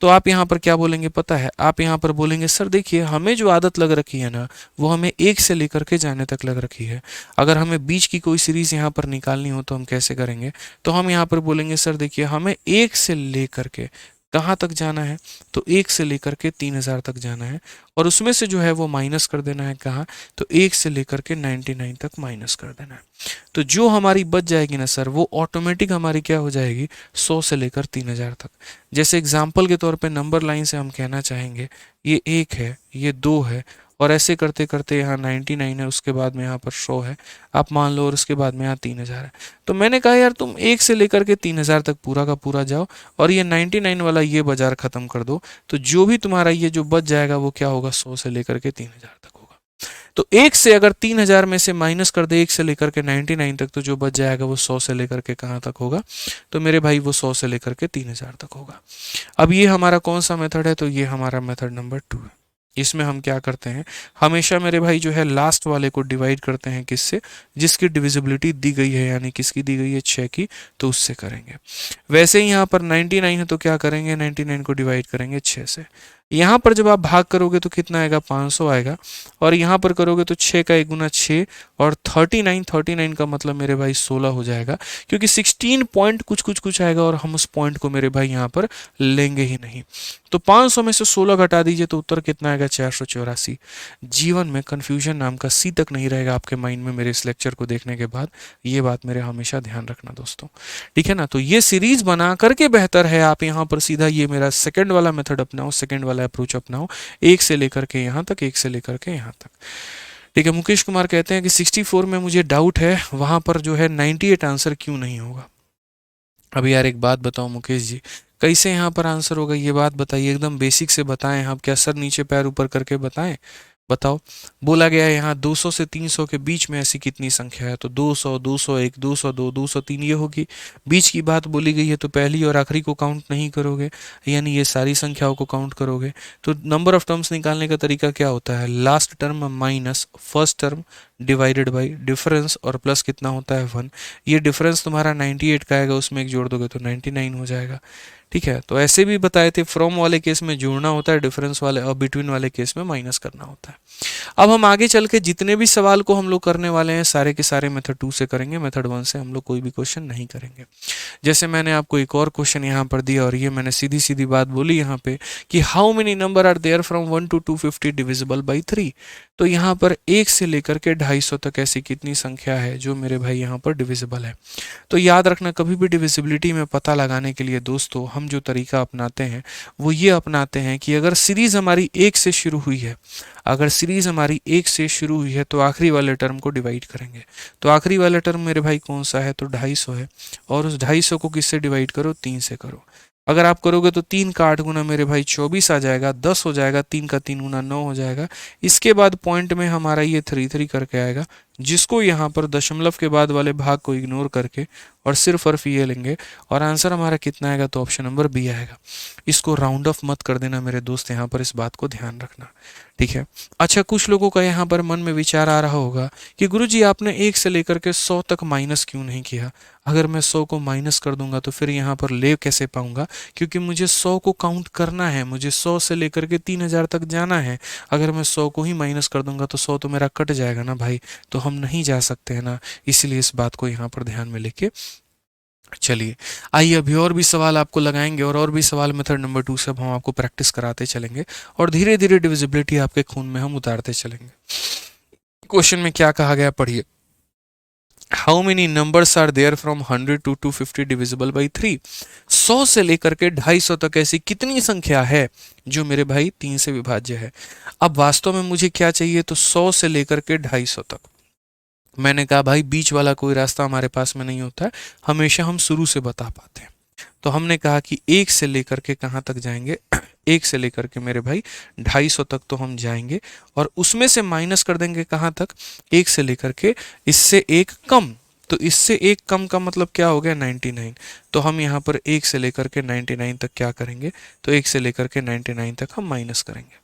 तो आप यहाँ पर क्या बोलेंगे पता है, आप यहाँ पर बोलेंगे सर देखिए हमें जो आदत लग रखी है ना वो हमें 1 से लेकर के जाने तक लग रखी है। अगर हमें बीच की कोई सीरीज यहाँ पर निकालनी हो तो हम कैसे करेंगे, तो हम यहाँ पर बोलेंगे सर देखिए हमें 1 से लेकर के कहाँ तक जाना है, तो 1 से लेकर के 3000 तक जाना है, और उसमें से जो है वो माइनस कर देना है कहाँ, तो 1 से लेकर के 99 तक माइनस कर देना है। तो जो हमारी बच जाएगी ना सर वो ऑटोमेटिक हमारी क्या हो जाएगी, 100 से लेकर 3000 तक। जैसे एग्जाम्पल के तौर पे नंबर लाइन से हम कहना चाहेंगे ये 1 है, ये 2 है, और ऐसे करते करते यहाँ 99 है, उसके बाद में यहाँ पर 100 है, आप मान लो, और उसके बाद में यहाँ 3000 है। तो मैंने कहा यार तुम 1 से लेकर के 3000 तक पूरा का पूरा जाओ, और ये 99 वाला ये बाजार खत्म कर दो, तो जो भी तुम्हारा ये जो बच जाएगा वो क्या होगा, 100 से लेकर के 3000 तक होगा। तो 1 से अगर 3000 में से माइनस कर दे 1 से लेकर के 99 तक, तो जो बच जाएगा वो 100 से लेकर के कहाँ तक होगा, तो मेरे भाई वो 100 से लेकर के 3000 तक होगा। अब ये हमारा कौन सा मेथड है, तो ये हमारा मेथड नंबर 2 है। इसमें हम क्या करते हैं, हमेशा मेरे भाई जो है लास्ट वाले को डिवाइड करते हैं किससे, जिसकी डिविजिबिलिटी दी गई है, यानी किसकी दी गई है, 6 की, तो उससे करेंगे। वैसे ही यहाँ पर 99 है तो क्या करेंगे, 99 को डिवाइड करेंगे 6 से। यहाँ पर जब आप भाग करोगे तो कितना आएगा, 500 आएगा, और यहाँ पर करोगे तो 6 का 1 गुना 6, और 39 का मतलब मेरे भाई 16 हो जाएगा, क्योंकि 16 पॉइंट कुछ कुछ कुछ आएगा, और हम उस पॉइंट को मेरे भाई यहाँ पर लेंगे ही नहीं। तो 500 में से 16 घटा दीजिए तो उत्तर कितना आएगा, 484। जीवन में कंफ्यूजन नाम का सी तक नहीं रहेगा आपके माइंड में मेरे इस लेक्चर को देखने के बाद, ये बात मेरे हमेशा ध्यान रखना दोस्तों, ठीक है ना। तो ये सीरीज बना करके बेहतर है आप यहाँ पर सीधा ये मेरा सेकंड वाला मेथड अपनाओ, सेकंड वाला अप्रोच अपनाओ, 1 से लेकर के यहाँ तक, 1 से लेकर के यहाँ तक, ठीक है। मुकेश कुमार कहते हैं कि 64 में मुझे डाउट है, वहां पर जो है 98 आंसर क्यों नहीं होगा। अब यार एक बात बताओ मुकेश जी, कैसे यहाँ पर आंसर होगा, ये बात बताइए, एकदम बेसिक से बताएं आप, क्या सर नीचे पैर ऊपर करके बताएं, बताओ, बोला गया है यहाँ 200 से 300 के बीच में ऐसी कितनी संख्या है, तो 200, 201, 202, 203 ये होगी। बीच की बात बोली गई है तो पहली और आखिरी को काउंट नहीं करोगे, यानी ये सारी संख्याओं को काउंट करोगे। तो नंबर ऑफ टर्म्स निकालने का तरीका क्या होता है, last term minus first term divided by difference और प्लस कितना होता है 1। ये डिफरेंस तुम्हारा 98 का आएगा, उसमें एक जोड़ दोगे तो 99 हो जाएगा। ठीक है, तो ऐसे भी बताए थे, फ्रॉम वाले केस में जोड़ना होता है, डिफरेंस वाले और बिटवीन वाले केस में माइनस करना होता है। अब हम आगे चल के जितने भी सवाल को हम लोग करने वाले हैं सारे के सारे मेथड 2 से करेंगे, मेथड 1 से हम लोग कोई भी क्वेश्चन नहीं करेंगे। जैसे मैंने आपको एक और क्वेश्चन यहाँ पर दिया और ये मैंने सीधी सीधी बात बोली यहाँ पे कि how many number are there from 1 to 250 divisible by 3। तो यहाँ पर 1 से लेकर के 250 तक ऐसी कितनी संख्या है जो मेरे भाई यहाँ पर डिविजिबल है। तो याद रखना, कभी भी डिविजिबिलिटी में पता लगाने के लिए दोस्तों हम जो तरीका अपनाते हैं वो ये अपनाते हैं कि अगर सीरीज हमारी 1 से शुरू हुई है, अगर सीरीज हमारी 1 से शुरू हुई है तो आखिरी वाले टर्म को डिवाइड करेंगे। तो आखिरी वाला टर्म मेरे भाई कौन सा है, तो 250 है, और उस 250 को किससे डिवाइड करो, 3 से करो। अगर आप करोगे तो 3 का 8 गुना मेरे भाई 24 आ जाएगा, 10 हो जाएगा, 3 का 3 गुना 9 हो जाएगा। इसके बाद पॉइंट में हमारा ये 3 करके आएगा, जिसको यहाँ पर दशमलव के बाद वाले भाग को इग्नोर करके और सिर्फ और ये लेंगे और आंसर हमारा कितना आएगा, तो ऑप्शन नंबर बी आएगा। इसको राउंड ऑफ मत कर देना मेरे दोस्त, यहाँ पर इस बात को ध्यान रखना। ठीक है, अच्छा कुछ लोगों का यहाँ पर मन में विचार आ रहा होगा कि गुरुजी आपने 1 से लेकर के 100 तक माइनस क्यों नहीं किया। अगर मैं 100 को माइनस कर दूंगा तो फिर यहाँ पर ले कैसे पाऊंगा, क्योंकि मुझे 100 को काउंट करना है, मुझे 100 से लेकर के 3000 तक जाना है। अगर मैं 100 को ही माइनस कर दूंगा तो 100 तो मेरा कट जाएगा ना भाई, तो हम नहीं जा सकते हैं ना। इसलिए इस बात को यहाँ पर ध्यान में लेके चलिए। आइए अभी और भी सवाल आपको लगाएंगे और भी सवाल मेथड नंबर 2 से हम आपको प्रैक्टिस कराते चलेंगे और धीरे धीरे डिविजिबिलिटी आपके खून में हम उतारते चलेंगे। क्वेश्चन में क्या कहा गया पढ़िए, how many numbers are there from 100 to 250 divisible by 3। 100 से लेकर के 250 तक ऐसी कितनी संख्या है जो मेरे भाई 3 से विभाज्य है। अब वास्तव में मुझे क्या चाहिए, तो 100 से लेकर के 250 तक। मैंने कहा भाई बीच वाला कोई रास्ता हमारे पास में नहीं होता है, हमेशा हम शुरू से बता पाते हैं। तो हमने कहा कि 1 से लेकर के कहाँ तक जाएंगे 1 से लेकर के मेरे भाई 250 तक तो हम जाएंगे और उसमें से माइनस कर देंगे कहाँ तक, 1 से लेकर के इससे एक कम। तो इससे एक कम का मतलब क्या हो गया, 99। तो हम यहाँ पर 1 से लेकर के 99 तक क्या करेंगे, तो 1 से लेकर के 99 तक हम माइनस करेंगे,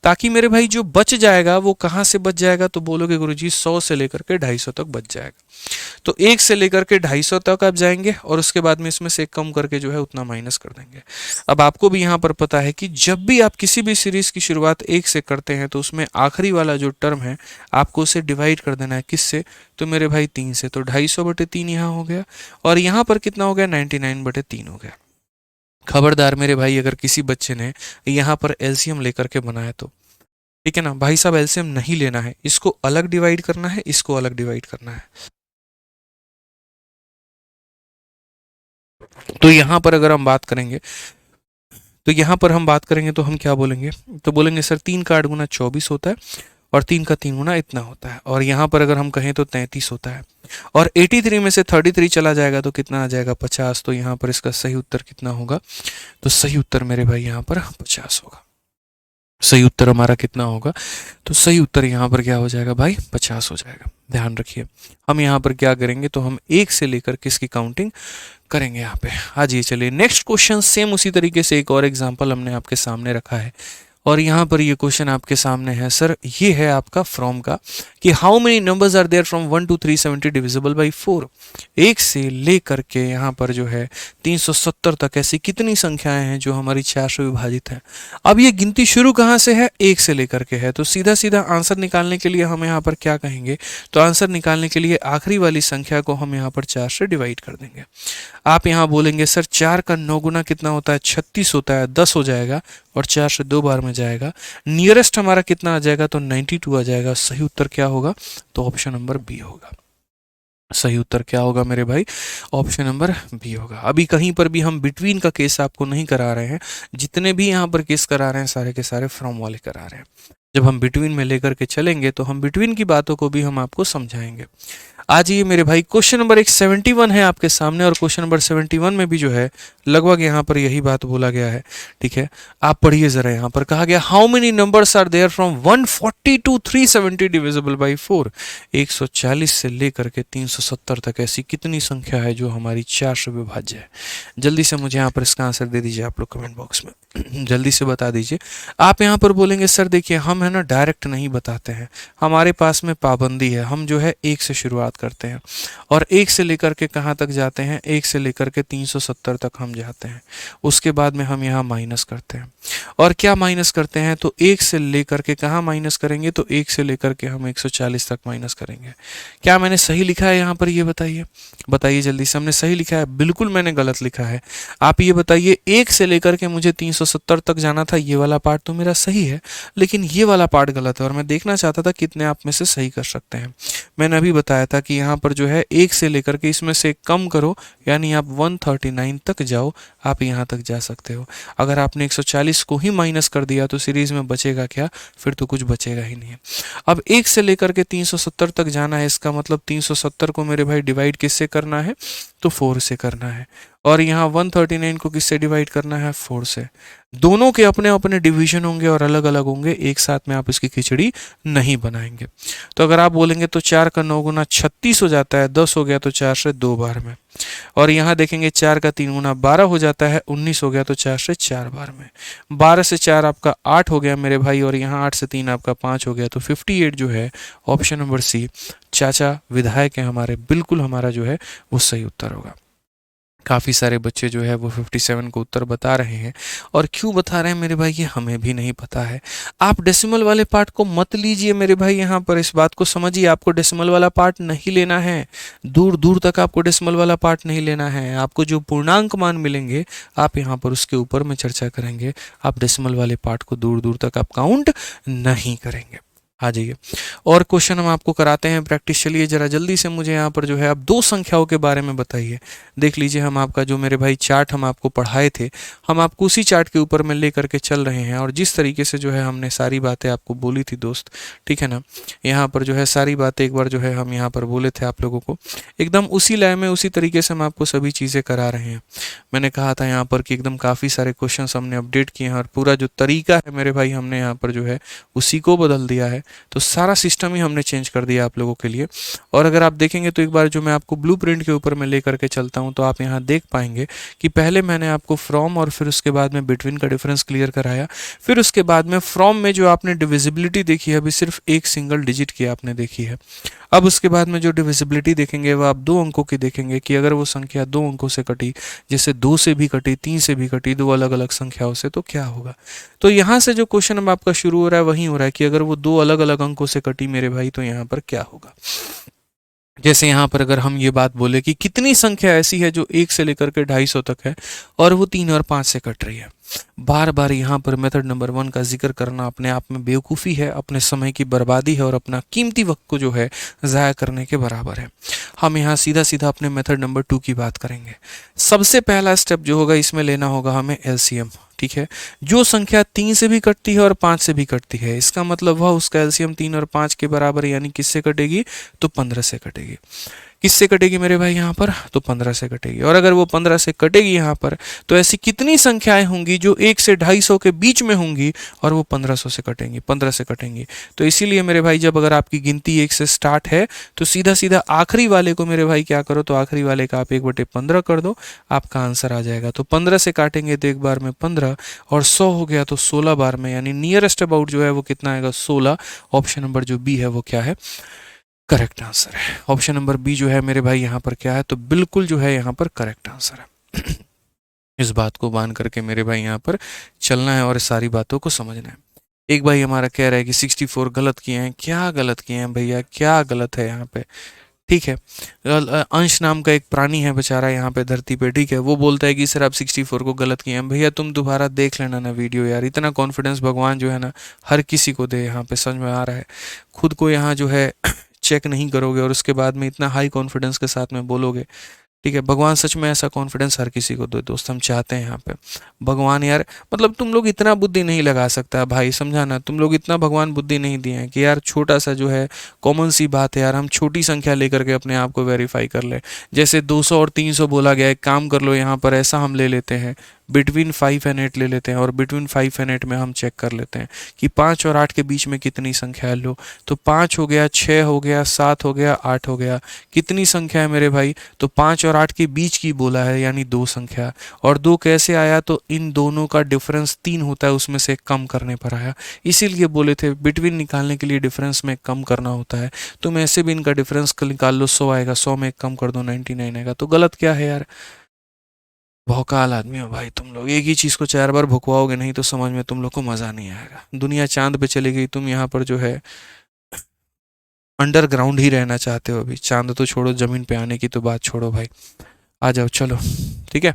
ताकि मेरे भाई जो बच जाएगा वो कहाँ से बच जाएगा, तो बोलोगे गुरुजी 100 से लेकर के 250 तक बच जाएगा। तो 1 से लेकर के 250 तक आप जाएंगे और उसके बाद में इसमें से कम करके जो है उतना माइनस कर देंगे। अब आपको भी यहाँ पर पता है कि जब भी आप किसी भी सीरीज की शुरुआत 1 से करते हैं तो उसमें आखिरी वाला जो टर्म है आपको उसे डिवाइड कर देना है, किससे, तो मेरे भाई 3 से। तो 250/3 यहाँ हो गया और यहाँ पर कितना हो गया, 99/3 हो गया। खबरदार मेरे भाई अगर किसी बच्चे ने यहाँ पर एलसीएम लेकर के बनाया तो ठीक है ना भाई साहब, एलसीएम नहीं लेना है, इसको अलग डिवाइड करना है, इसको अलग डिवाइड करना है। तो यहाँ पर अगर हम बात करेंगे तो हम क्या बोलेंगे, तो बोलेंगे सर 3 का 8 गुना 24 होता है और 3 का 3 गुना इतना होता है, और यहाँ पर अगर हम कहें तो 33 होता है और 83 में से 33 चला जाएगा तो कितना आ जाएगा, 50। तो यहाँ पर इसका सही उत्तर कितना होगा, तो सही उत्तर मेरे भाई यहाँ पर 50 होगा। सही उत्तर हमारा कितना होगा, तो सही उत्तर यहाँ पर क्या हो जाएगा भाई, 50 हो जाएगा। ध्यान रखिए, हम यहाँ पर क्या करेंगे, तो हम 1 से लेकर किसकी काउंटिंग करेंगे यहाँ पे। आज ये चलिए नेक्स्ट क्वेश्चन, सेम उसी तरीके से एक और एग्जांपल हमने आपके सामने रखा है और यहाँ पर ये क्वेश्चन आपके सामने है सर, ये है आपका फ्रॉम का कि how many numbers are there from 1 to 370 divisible by 4। 1 से लेकर के यहाँ पर जो है 370 तक ऐसी कितनी संख्याएं हैं जो हमारी 4 से विभाजित हैं। अब ये गिनती शुरू कहाँ से है, 1 से लेकर के है। तो सीधा सीधा आंसर निकालने के लिए हम यहाँ पर क्या कहेंगे, तो आंसर निकालने के लिए आखिरी वाली संख्या को हम यहाँ पर 4 से डिवाइड कर देंगे। आप यहाँ बोलेंगे सर 4 का 9 गुना कितना होता है, 36 होता है, 10 हो जाएगा और 4 से 2 बार में जाएगा। नियरेस्ट हमारा कितना आ जाएगा, तो 92 आ जाएगा। सही उत्तर क्या होगा, तो ऑप्शन नंबर बी होगा। सही उत्तर क्या होगा मेरे भाई, ऑप्शन नंबर बी होगा। अभी कहीं पर भी हम बिटवीन का केस आपको नहीं करा रहे हैं, जितने भी यहाँ पर केस करा रहे हैं सारे के सारे फ्रॉम वाले करा रहे हैं। जब हम बिटवीन में लेकर के चलेंगे तो हम बिटवीन की बातों को भी हम आपको समझाएंगे। आ जाइए मेरे भाई, क्वेश्चन नंबर 71 है आपके सामने, और क्वेश्चन नंबर 71 में भी जो है लगभग यहाँ पर यही बात बोला गया है। ठीक है, आप पढ़िए जरा। यहाँ पर कहा गया how many numbers are there from 140 to 370 divisible by 4। 140 से लेकर के 370 तक ऐसी कितनी संख्या है जो हमारी 4 से विभाज्य है? जल्दी से मुझे यहाँ पर इसका आंसर दे दीजिए आप लोग कमेंट बॉक्स में। जल्दी से बता दीजिए। आप यहाँ पर बोलेंगे सर देखिए हम है ना डायरेक्ट नहीं बताते हैं, हमारे पास में पाबंदी है, हम जो है 1 से शुरुआत करते हैं और 1 से लेकर के कहाँ तक जाते हैं, 1 से लेकर के 370 तक हम जाते हैं। उसके बाद में हम यहाँ माइनस करते हैं, और क्या माइनस करते हैं तो 1 से लेकर के कहाँ माइनस करेंगे, तो 1 से लेकर के हम 140 तक माइनस करेंगे। क्या मैंने सही लिखा है यहाँ पर, ये बताइए, बताइए जल्दी से। हमने सही लिखा है? बिल्कुल मैंने गलत लिखा है। आप ये बताइए, 1 से लेकर के मुझे 370 तक जाना था, ये वाला पार्ट तो मेरा सही है, लेकिन ये वाला पार्ट गलत है, और मैं देखना चाहता था कितने आप में से सही कर सकते हैं। मैंने अभी बताया था कि यहाँ पर जो है 1 से लेकर के इसमें से कम करो, यानी आप 139 तक जाओ, आप यहाँ तक जा सकते हो। अगर आपने 140 को ही माइनस कर दिया तो सीरीज में बचेगा क्या? फिर तो कुछ बचेगा ही नहीं है। अब 1 से लेकर के 370 तक जाना है, इसका मतलब 370 को मेरे भाई डिवाइड किससे करना है, तो 4 से करना है, और यहाँ 139 को किससे डिवाइड करना है, 4 से। दोनों के अपने अपने डिवीजन होंगे और अलग अलग होंगे, एक साथ में आप इसकी खिचड़ी नहीं बनाएंगे। तो अगर आप बोलेंगे तो 4 का 9 गुना 36 हो जाता है, 10 हो गया तो 4 से 2 बार में। और यहाँ देखेंगे 4 का 3 गुना 12 हो जाता है, 19 हो गया तो 4 से 4 बार में। 12 से 4 आपका 8 हो गया मेरे भाई, और यहाँ 8 से 3 आपका 5 हो गया, तो 58 जो है ऑप्शन नंबर सी, चाचा विधायक है हमारे, बिल्कुल हमारा जो है वो सही उत्तर होगा। काफ़ी सारे बच्चे जो है वो 57 को उत्तर बता रहे हैं, और क्यों बता रहे हैं मेरे भाई ये हमें भी नहीं पता है। आप डेसिमल वाले पार्ट को मत लीजिए मेरे भाई, यहाँ पर इस बात को समझिए, आपको डेसिमल वाला पार्ट नहीं लेना है, दूर दूर तक आपको डेसिमल वाला पार्ट नहीं लेना है। आपको जो पूर्णांक मान मिलेंगे आप यहाँ पर उसके ऊपर में चर्चा करेंगे, आप डेसिमल वाले पार्ट को दूर दूर तक आप काउंट नहीं करेंगे। आ जाइए, और क्वेश्चन हम आपको कराते हैं प्रैक्टिस। चलिए जरा जल्दी से मुझे यहाँ पर जो है आप 2 संख्याओं के बारे में बताइए। देख लीजिए, हम आपका जो मेरे भाई चार्ट हम आपको पढ़ाए थे, हम आपको उसी चार्ट के ऊपर में ले करके चल रहे हैं, और जिस तरीके से जो है हमने सारी बातें आपको बोली थी दोस्त, ठीक है ना, यहाँ पर जो है सारी बातें एक बार जो है हम यहाँ पर बोले थे आप लोगों को, एकदम उसी लय में उसी तरीके से हम आपको सभी चीज़ें करा रहे हैं। मैंने कहा था यहाँ पर कि एकदम काफ़ी सारे क्वेश्चन हमने अपडेट किए हैं, और पूरा जो तरीका है मेरे भाई हमने यहाँ पर जो है उसी को बदल दिया है। तो सारा सिस्टम ही हमने चेंज कर दिया आप लोगों के लिए। और अगर आप देखेंगे तो एक बार जो मैं आपको ब्लूप्रिंट के ऊपर में लेकर के चलता हूं, तो आप यहाँ देख पाएंगे कि पहले मैंने आपको फ्रॉम और फिर उसके बाद में बिटवीन का डिफरेंस क्लियर कराया, फिर उसके बाद में फ्रॉम में जो आपने डिविजिबिलिटी देखी है अभी सिर्फ एक सिंगल डिजिट की आपने देखी है। अब उसके बाद में जो डिविजिबिलिटी देखेंगे वो आप 2 अंकों की देखेंगे कि अगर वो संख्या 2 अंकों से कटी, जैसे 2 से भी कटी, 3 से भी कटी, 2 अलग अलग संख्याओं से, तो क्या होगा। तो यहाँ से जो क्वेश्चन अब आपका शुरू हो रहा है वही हो रहा है कि अगर वो 2 अलग अलग अंकों से कटी मेरे भाई, तो यहाँ पर क्या होगा। जैसे यहाँ पर अगर हम ये बात बोले कि कितनी संख्या ऐसी है जो 1 से लेकर के 250 तक है और वो 3 और 5 से कट रही है। बार बार यहाँ पर मेथड नंबर 1 का जिक्र करना अपने आप में बेवकूफ़ी है, अपने समय की बर्बादी है, और अपना कीमती वक्त को जो है ज़ाया करने के बराबर है। हम यहाँ सीधा सीधा अपने मेथड नंबर 2 की बात करेंगे। सबसे पहला स्टेप जो होगा इसमें लेना होगा हमें एलसीएम। ठीक है, जो संख्या 3 से भी कटती है और 5 से भी कटती है, इसका मतलब वह उसका एलसीएम 3 और 5 के बराबर, यानी किससे कटेगी, तो 15 से कटेगी। किससे कटेगी मेरे भाई यहाँ पर, तो 15 से कटेगी। और अगर वो 15 से कटेगी यहाँ पर, तो ऐसी कितनी संख्याएं होंगी जो 1 से 250 के बीच में होंगी और वो 1500 से कटेंगी, 15 से कटेंगी। तो इसीलिए मेरे भाई जब अगर आपकी गिनती 1 से स्टार्ट है तो सीधा सीधा आखिरी वाले को मेरे भाई क्या करो, तो आखिरी वाले का आप 1/15 कर दो, आपका आंसर आ जाएगा। तो 15 से काटेंगे तो एक बार में 15, और 100 हो गया तो 16 बार में, यानी नियरेस्ट अबाउट जो है वो कितना आएगा, 16। ऑप्शन नंबर जो बी है वो क्या है, करेक्ट आंसर है। ऑप्शन नंबर बी जो है मेरे भाई यहाँ पर क्या है, तो बिल्कुल जो है यहाँ पर करेक्ट आंसर है। इस बात को मान करके मेरे भाई यहाँ पर चलना है और सारी बातों को समझना है। एक भाई हमारा कह रहा है कि 64 गलत किए हैं। क्या गलत किए हैं भैया, क्या गलत है यहाँ पे। ठीक है, अंश नाम का एक प्राणी है बेचारा यहाँ पे धरती पे, ठीक है, वो बोलता है कि सर आप 64 को गलत किए हैं। भैया तुम दोबारा देख लेना ना वीडियो यार, इतना कॉन्फिडेंस भगवान जो है ना हर किसी को दे, यहाँ पे समझ में आ रहा है। खुद को यहाँ जो है चेक नहीं करोगे और उसके बाद में इतना हाई कॉन्फिडेंस के साथ में बोलोगे, ठीक है, भगवान सच में ऐसा कॉन्फिडेंस हर किसी को दो दोस्त, हम चाहते हैं यहाँ पे। भगवान यार मतलब तुम लोग इतना बुद्धि नहीं लगा सकता भाई, समझाना, तुम लोग इतना भगवान बुद्धि नहीं दिए हैं कि यार छोटा सा जो है कॉमन सी बात है यार, हम छोटी संख्या लेकर के अपने आप को वेरीफाई कर ले। जैसे 200 और 300 बोला गया है, एक काम कर लो यहाँ पर ऐसा हम ले लेते हैं, बिटवीन 5 एंड 8 ले लेते हैं, और बिटवीन 5 एंड 8 में हम चेक कर लेते हैं कि 5 और 8 के बीच में कितनी संख्या है। लो तो 5 हो गया, 6 हो गया, 7 हो गया, 8 हो गया, कितनी संख्या है मेरे भाई, तो 5 और 8 के बीच की बोला है, यानी 2 संख्या। और 2 कैसे आया, तो इन दोनों का डिफरेंस 3 होता है, उसमें से कम करने पर आया। इसीलिए बोले थे बिटवीन निकालने के लिए डिफरेंस में कम करना होता है। तुम ऐसे भी इनका डिफरेंस निकाल लो, 100 आएगा, 100 में कम कर दो 99 आएगा, तो गलत क्या है यार। भौकाल आदमी हो भाई तुम लोग, एक ही चीज को 4 बार भुकवाओगे नहीं तो समझ में तुम लोग को मजा नहीं आएगा। दुनिया चांद पे चली गई, तुम यहाँ पर जो है अंडरग्राउंड ही रहना चाहते हो। अभी चांद तो छोड़ो, जमीन पे आने की तो बात छोड़ो भाई, आ जाओ चलो। ठीक है,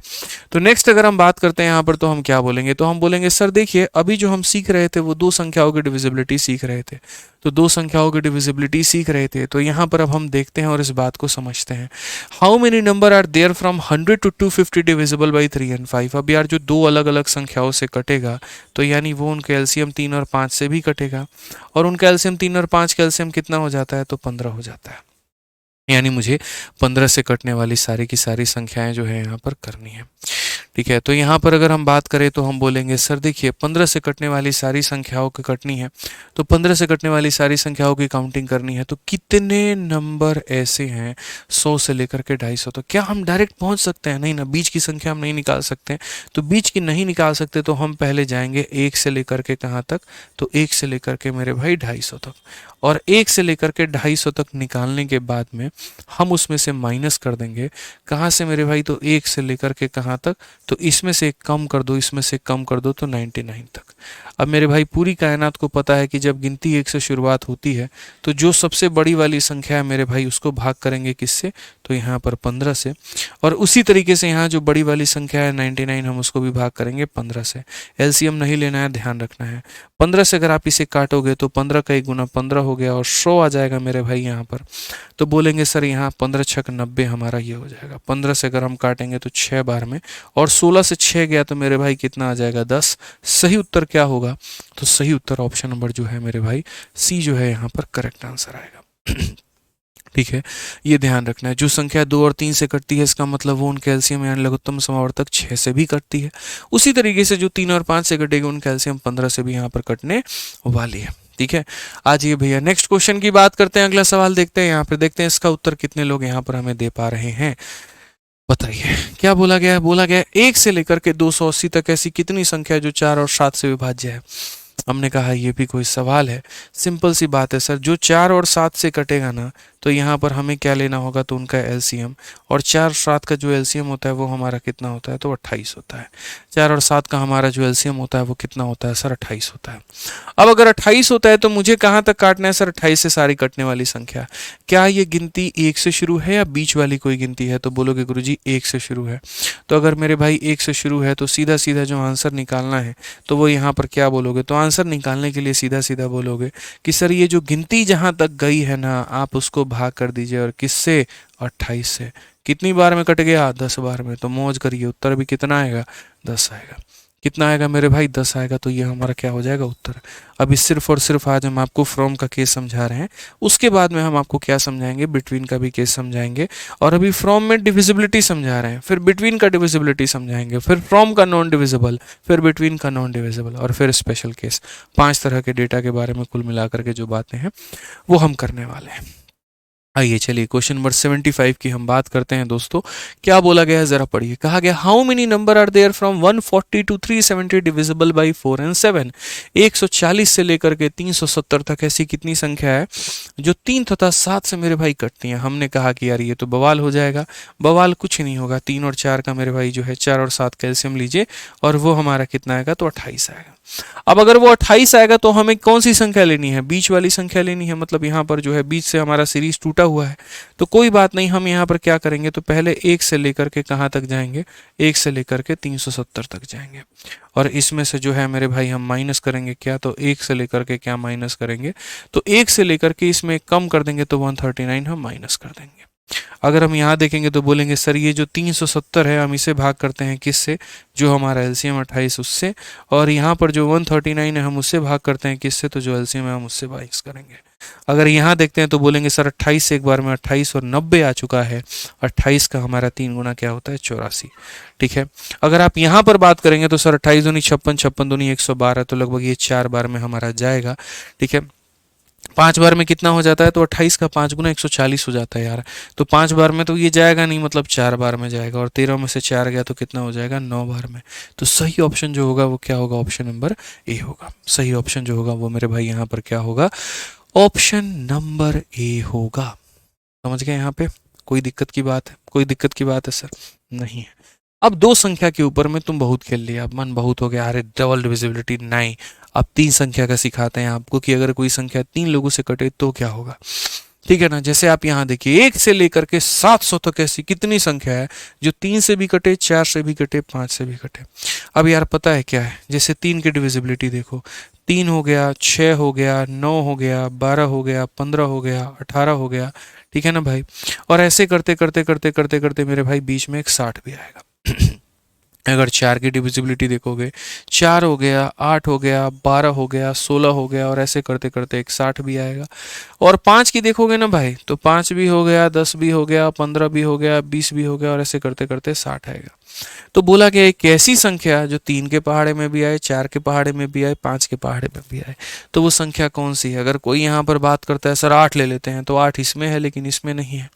तो नेक्स्ट अगर हम बात करते हैं यहाँ पर तो हम क्या बोलेंगे, तो हम बोलेंगे सर देखिए अभी जो हम सीख रहे थे वो 2 संख्याओं की डिविजिबिलिटी सीख रहे थे, तो 2 संख्याओं की डिविजिबिलिटी सीख रहे थे, तो यहाँ पर अब हम देखते हैं और इस बात को समझते हैं। How many number are there from 100 to 250 divisible by 3 and 5। अब यार जो 2 अलग अलग संख्याओं से कटेगा तो यानी वो उनके एलसीएम 3 और 5 से भी कटेगा, और उनका एलसीएम 3 और 5 का एलसीएम कितना हो जाता है, तो 15 हो जाता है। यानी मुझे 15 से कटने वाली सारी की सारी संख्याएं जो है यहाँ पर करनी है। ठीक है, तो यहाँ पर अगर हम बात करें तो हम बोलेंगे सर देखिए 15 से कटने वाली सारी संख्याओं की कटनी है, तो 15 से कटने वाली सारी संख्याओं की काउंटिंग करनी है, तो कितने नंबर ऐसे हैं 100 से लेकर के 250, तो क्या हम डायरेक्ट पहुंच सकते हैं, नहीं ना, बीच की संख्या हम नहीं निकाल सकते। तो बीच की नहीं निकाल सकते तो हम पहले जाएंगे 1 से लेकर के कहाँ तक, तो 1 से लेकर के मेरे भाई 250 तक, और 1 से लेकर के 250 तक निकालने के बाद में हम उसमें से माइनस कर देंगे, कहाँ से मेरे भाई, तो 1 से लेकर के कहाँ तक, तो इसमें से कम कर दो, इसमें से कम कर दो, तो 99 तक। अब मेरे भाई पूरी कायनात को पता है कि जब गिनती 1 से शुरुआत होती है तो जो सबसे बड़ी वाली संख्या है मेरे भाई उसको भाग करेंगे किससे, तो यहाँ पर 15 से, और उसी तरीके से यहाँ जो बड़ी वाली संख्या है 99 हम उसको भी भाग करेंगे 15 से। एलसीएम नहीं लेना है, ध्यान रखना है। 15 से अगर आप इसे काटोगे तो 15 का 1 गुना 15 हो गया, और 100 आ जाएगा मेरे भाई यहाँ पर। तो बोलेंगे सर यहाँ 15 छक 90 हमारा ये हो जाएगा। 15 से अगर हम काटेंगे तो 6 बार में, और 16 से 6 गया तो मेरे भाई कितना आ जाएगा, 10। सही उत्तर क्या होगा, तो सही उत्तर ऑप्शन नंबर जो है मेरे भाई सी जो है यहाँ पर करेक्ट आंसर आएगा। ठीक है, ये ध्यान रखना है, जो संख्या 2 और 3 से कटती है इसका मतलब वो उनके एलसीएम यानी लघुत्तम समावर्तक 6 से भी कटती है। उसी तरीके से जो 3 और 5 से कटेगी उनका एलसीएम 15 से भी यहाँ पर कटने वाली है। ठीक है, आज ये भैया नेक्स्ट क्वेश्चन की बात करते हैं, अगला सवाल देखते हैं, यहाँ पर देखते हैं इसका उत्तर कितने लोग यहाँ पर हमें दे पा रहे हैं। बताइए क्या बोला गया है, बोला गया 1 से लेकर के 280 तक ऐसी कितनी संख्या है जो 4 और 7 से विभाज्य है। हमने कहा ये भी कोई सवाल है, सिंपल सी बात है सर, जो 4 और 7 से कटेगा ना तो यहाँ पर हमें क्या लेना होगा, तो उनका एलसीएम, और 4 और 7 का जो एलसीएम होता है वो हमारा कितना होता है, तो 28 होता है। 4 और 7 का हमारा जो एलसीएम होता है वो कितना होता है सर, 28 होता है। अब अगर 28 होता है तो मुझे कहाँ तक काटना है सर, 28 से सारी कटने वाली संख्या। क्या ये गिनती 1 से शुरू है या बीच वाली कोई गिनती है, तो बोलोगे गुरुजी 1 से शुरू है। तो अगर मेरे भाई 1 से शुरू है तो सीधा सीधा जो आंसर निकालना है तो वो यहाँ पर क्या बोलोगे, तो आंसर निकालने के लिए सीधा सीधा बोलोगे कि सर ये जो गिनती जहाँ तक गई है ना आप उसको भाग कर दीजिए, और किससे, 28 से। कितनी बार में कट गया, 10 बार में, तो मौज करिए, उत्तर भी कितना आएगा, 10 आएगा। कितना आएगा मेरे भाई, 10 आएगा, तो ये हमारा क्या हो जाएगा उत्तर। अभी सिर्फ और सिर्फ आज हम आपको फ्रॉम का केस समझा रहे हैं, उसके बाद में हम आपको क्या समझाएंगे, बिटवीन का भी केस समझाएंगे, और अभी फ्रॉम में डिविजिबिलिटी समझा रहे हैं, फिर बिटवीन का डिविजिबिलिटी समझाएंगे, फिर फ्रॉम का नॉन डिविजिबल, फिर बिटवीन का नॉन डिविजिबल, और फिर स्पेशल केस। 5 तरह के डेटा के बारे में कुल मिलाकर के जो बातें हैं वो हम करने वाले हैं। आइए चलिए क्वेश्चन नंबर 75 की हम बात करते हैं दोस्तों। क्या बोला गया है जरा पढ़िए। कहा गया how many number are there from 140 to 370 divisible by 4 and 7। 140 से लेकर के 370 तक ऐसी कितनी संख्या है जो 3 तथा 7 से मेरे भाई कटती हैं। हमने कहा कि यार ये तो बवाल हो जाएगा। बवाल कुछ नहीं होगा, 3 और 4 का मेरे भाई जो है 4 और 7 कैल्शियम लीजिए, और वो हमारा कितना आएगा, तो 28 आएगा। अब अगर वो 28 आएगा तो हमें कौन सी संख्या लेनी है, बीच वाली संख्या लेनी है। मतलब यहाँ पर जो है बीच से हमारा सीरीज टूटा हुआ है, तो कोई बात नहीं, हम यहाँ पर क्या करेंगे, तो पहले 1 से लेकर के कहाँ तक जाएंगे, 1 से लेकर के 370 तक जाएंगे, और इसमें से जो है मेरे भाई हम माइनस करेंगे क्या, तो 1 से लेकर के क्या माइनस करेंगे, तो 1 से लेकर के इसमें कम कर देंगे तो 139 हम माइनस कर देंगे। अगर हम यहाँ देखेंगे तो बोलेंगे सर ये जो 370 है हम इसे भाग करते हैं किससे, जो हमारा एलसीएम 28 उससे, और यहाँ पर जो 139 है हम उससे भाग करते हैं किससे, तो जो एलसीएम है हम उससे 22 करेंगे। अगर यहाँ देखते हैं तो बोलेंगे सर 28 से एक बार में 28 और 90 आ चुका है, 28 का हमारा 3 गुना क्या होता है, 84। ठीक है। अगर आप यहाँ पर बात करेंगे तो सर 28 दूनी 56, 56 दूनी 112, तो लगभग ये 4 बार में हमारा जाएगा। ठीक है। 5 बार में कितना हो जाता है, तो 28 का 5 गुना 140 हो जाता है यार। तो 5 बार में तो ये जाएगा नहीं, मतलब 4 बार में जाएगा, और 13 में से 4 गया तो कितना हो जाएगा, 9 बार में। तो सही ऑप्शन जो होगा वो क्या होगा, ऑप्शन नंबर ए होगा। सही ऑप्शन जो होगा वो मेरे भाई यहाँ पर क्या होगा, ऑप्शन नंबर ए होगा। समझ गए यहाँ पे? कोई दिक्कत की बात है? कोई दिक्कत की बात है सर? नहीं है। अब दो संख्या के ऊपर में तुम बहुत खेल लिया, अब मन बहुत हो गया, अरे डबल डिविजिबिलिटी नहीं। अब 3 संख्या का सिखाते हैं आपको कि अगर कोई संख्या 3 लोगों से कटे तो क्या होगा। ठीक है ना। जैसे आप यहाँ देखिए 1 से लेकर के 700 तक ऐसी कितनी संख्या है जो 3 से भी कटे, 4 से भी कटे, 5 से भी कटे। अब यार पता है क्या है, जैसे 3 की डिविजिबिलिटी देखो, 3 हो गया, 6 हो गया, 9 हो गया, 12 हो गया, 15 हो गया, 18 हो गया। ठीक है ना भाई। और ऐसे करते करते करते करते करते मेरे भाई बीच में एक 60 भी आएगा। अगर 4 की डिविजिबिलिटी देखोगे, 4 हो गया, 8 हो गया, 12 हो गया, 16 हो गया, और ऐसे करते करते एक 60 भी आएगा। और 5 की देखोगे ना भाई, तो 5 भी हो गया, 10 भी हो गया, 15 भी हो गया, 20 भी हो गया, और ऐसे करते करते 60 आएगा। तो बोला गया एक ऐसी संख्या जो 3 के पहाड़े में भी आए, 4 के पहाड़े में भी आए, 5 के पहाड़े में भी आए, तो वो संख्या कौन सी है। अगर कोई यहाँ पर बात करता है सर 8 ले लेते हैं, तो 8 इसमें है लेकिन इसमें नहीं है।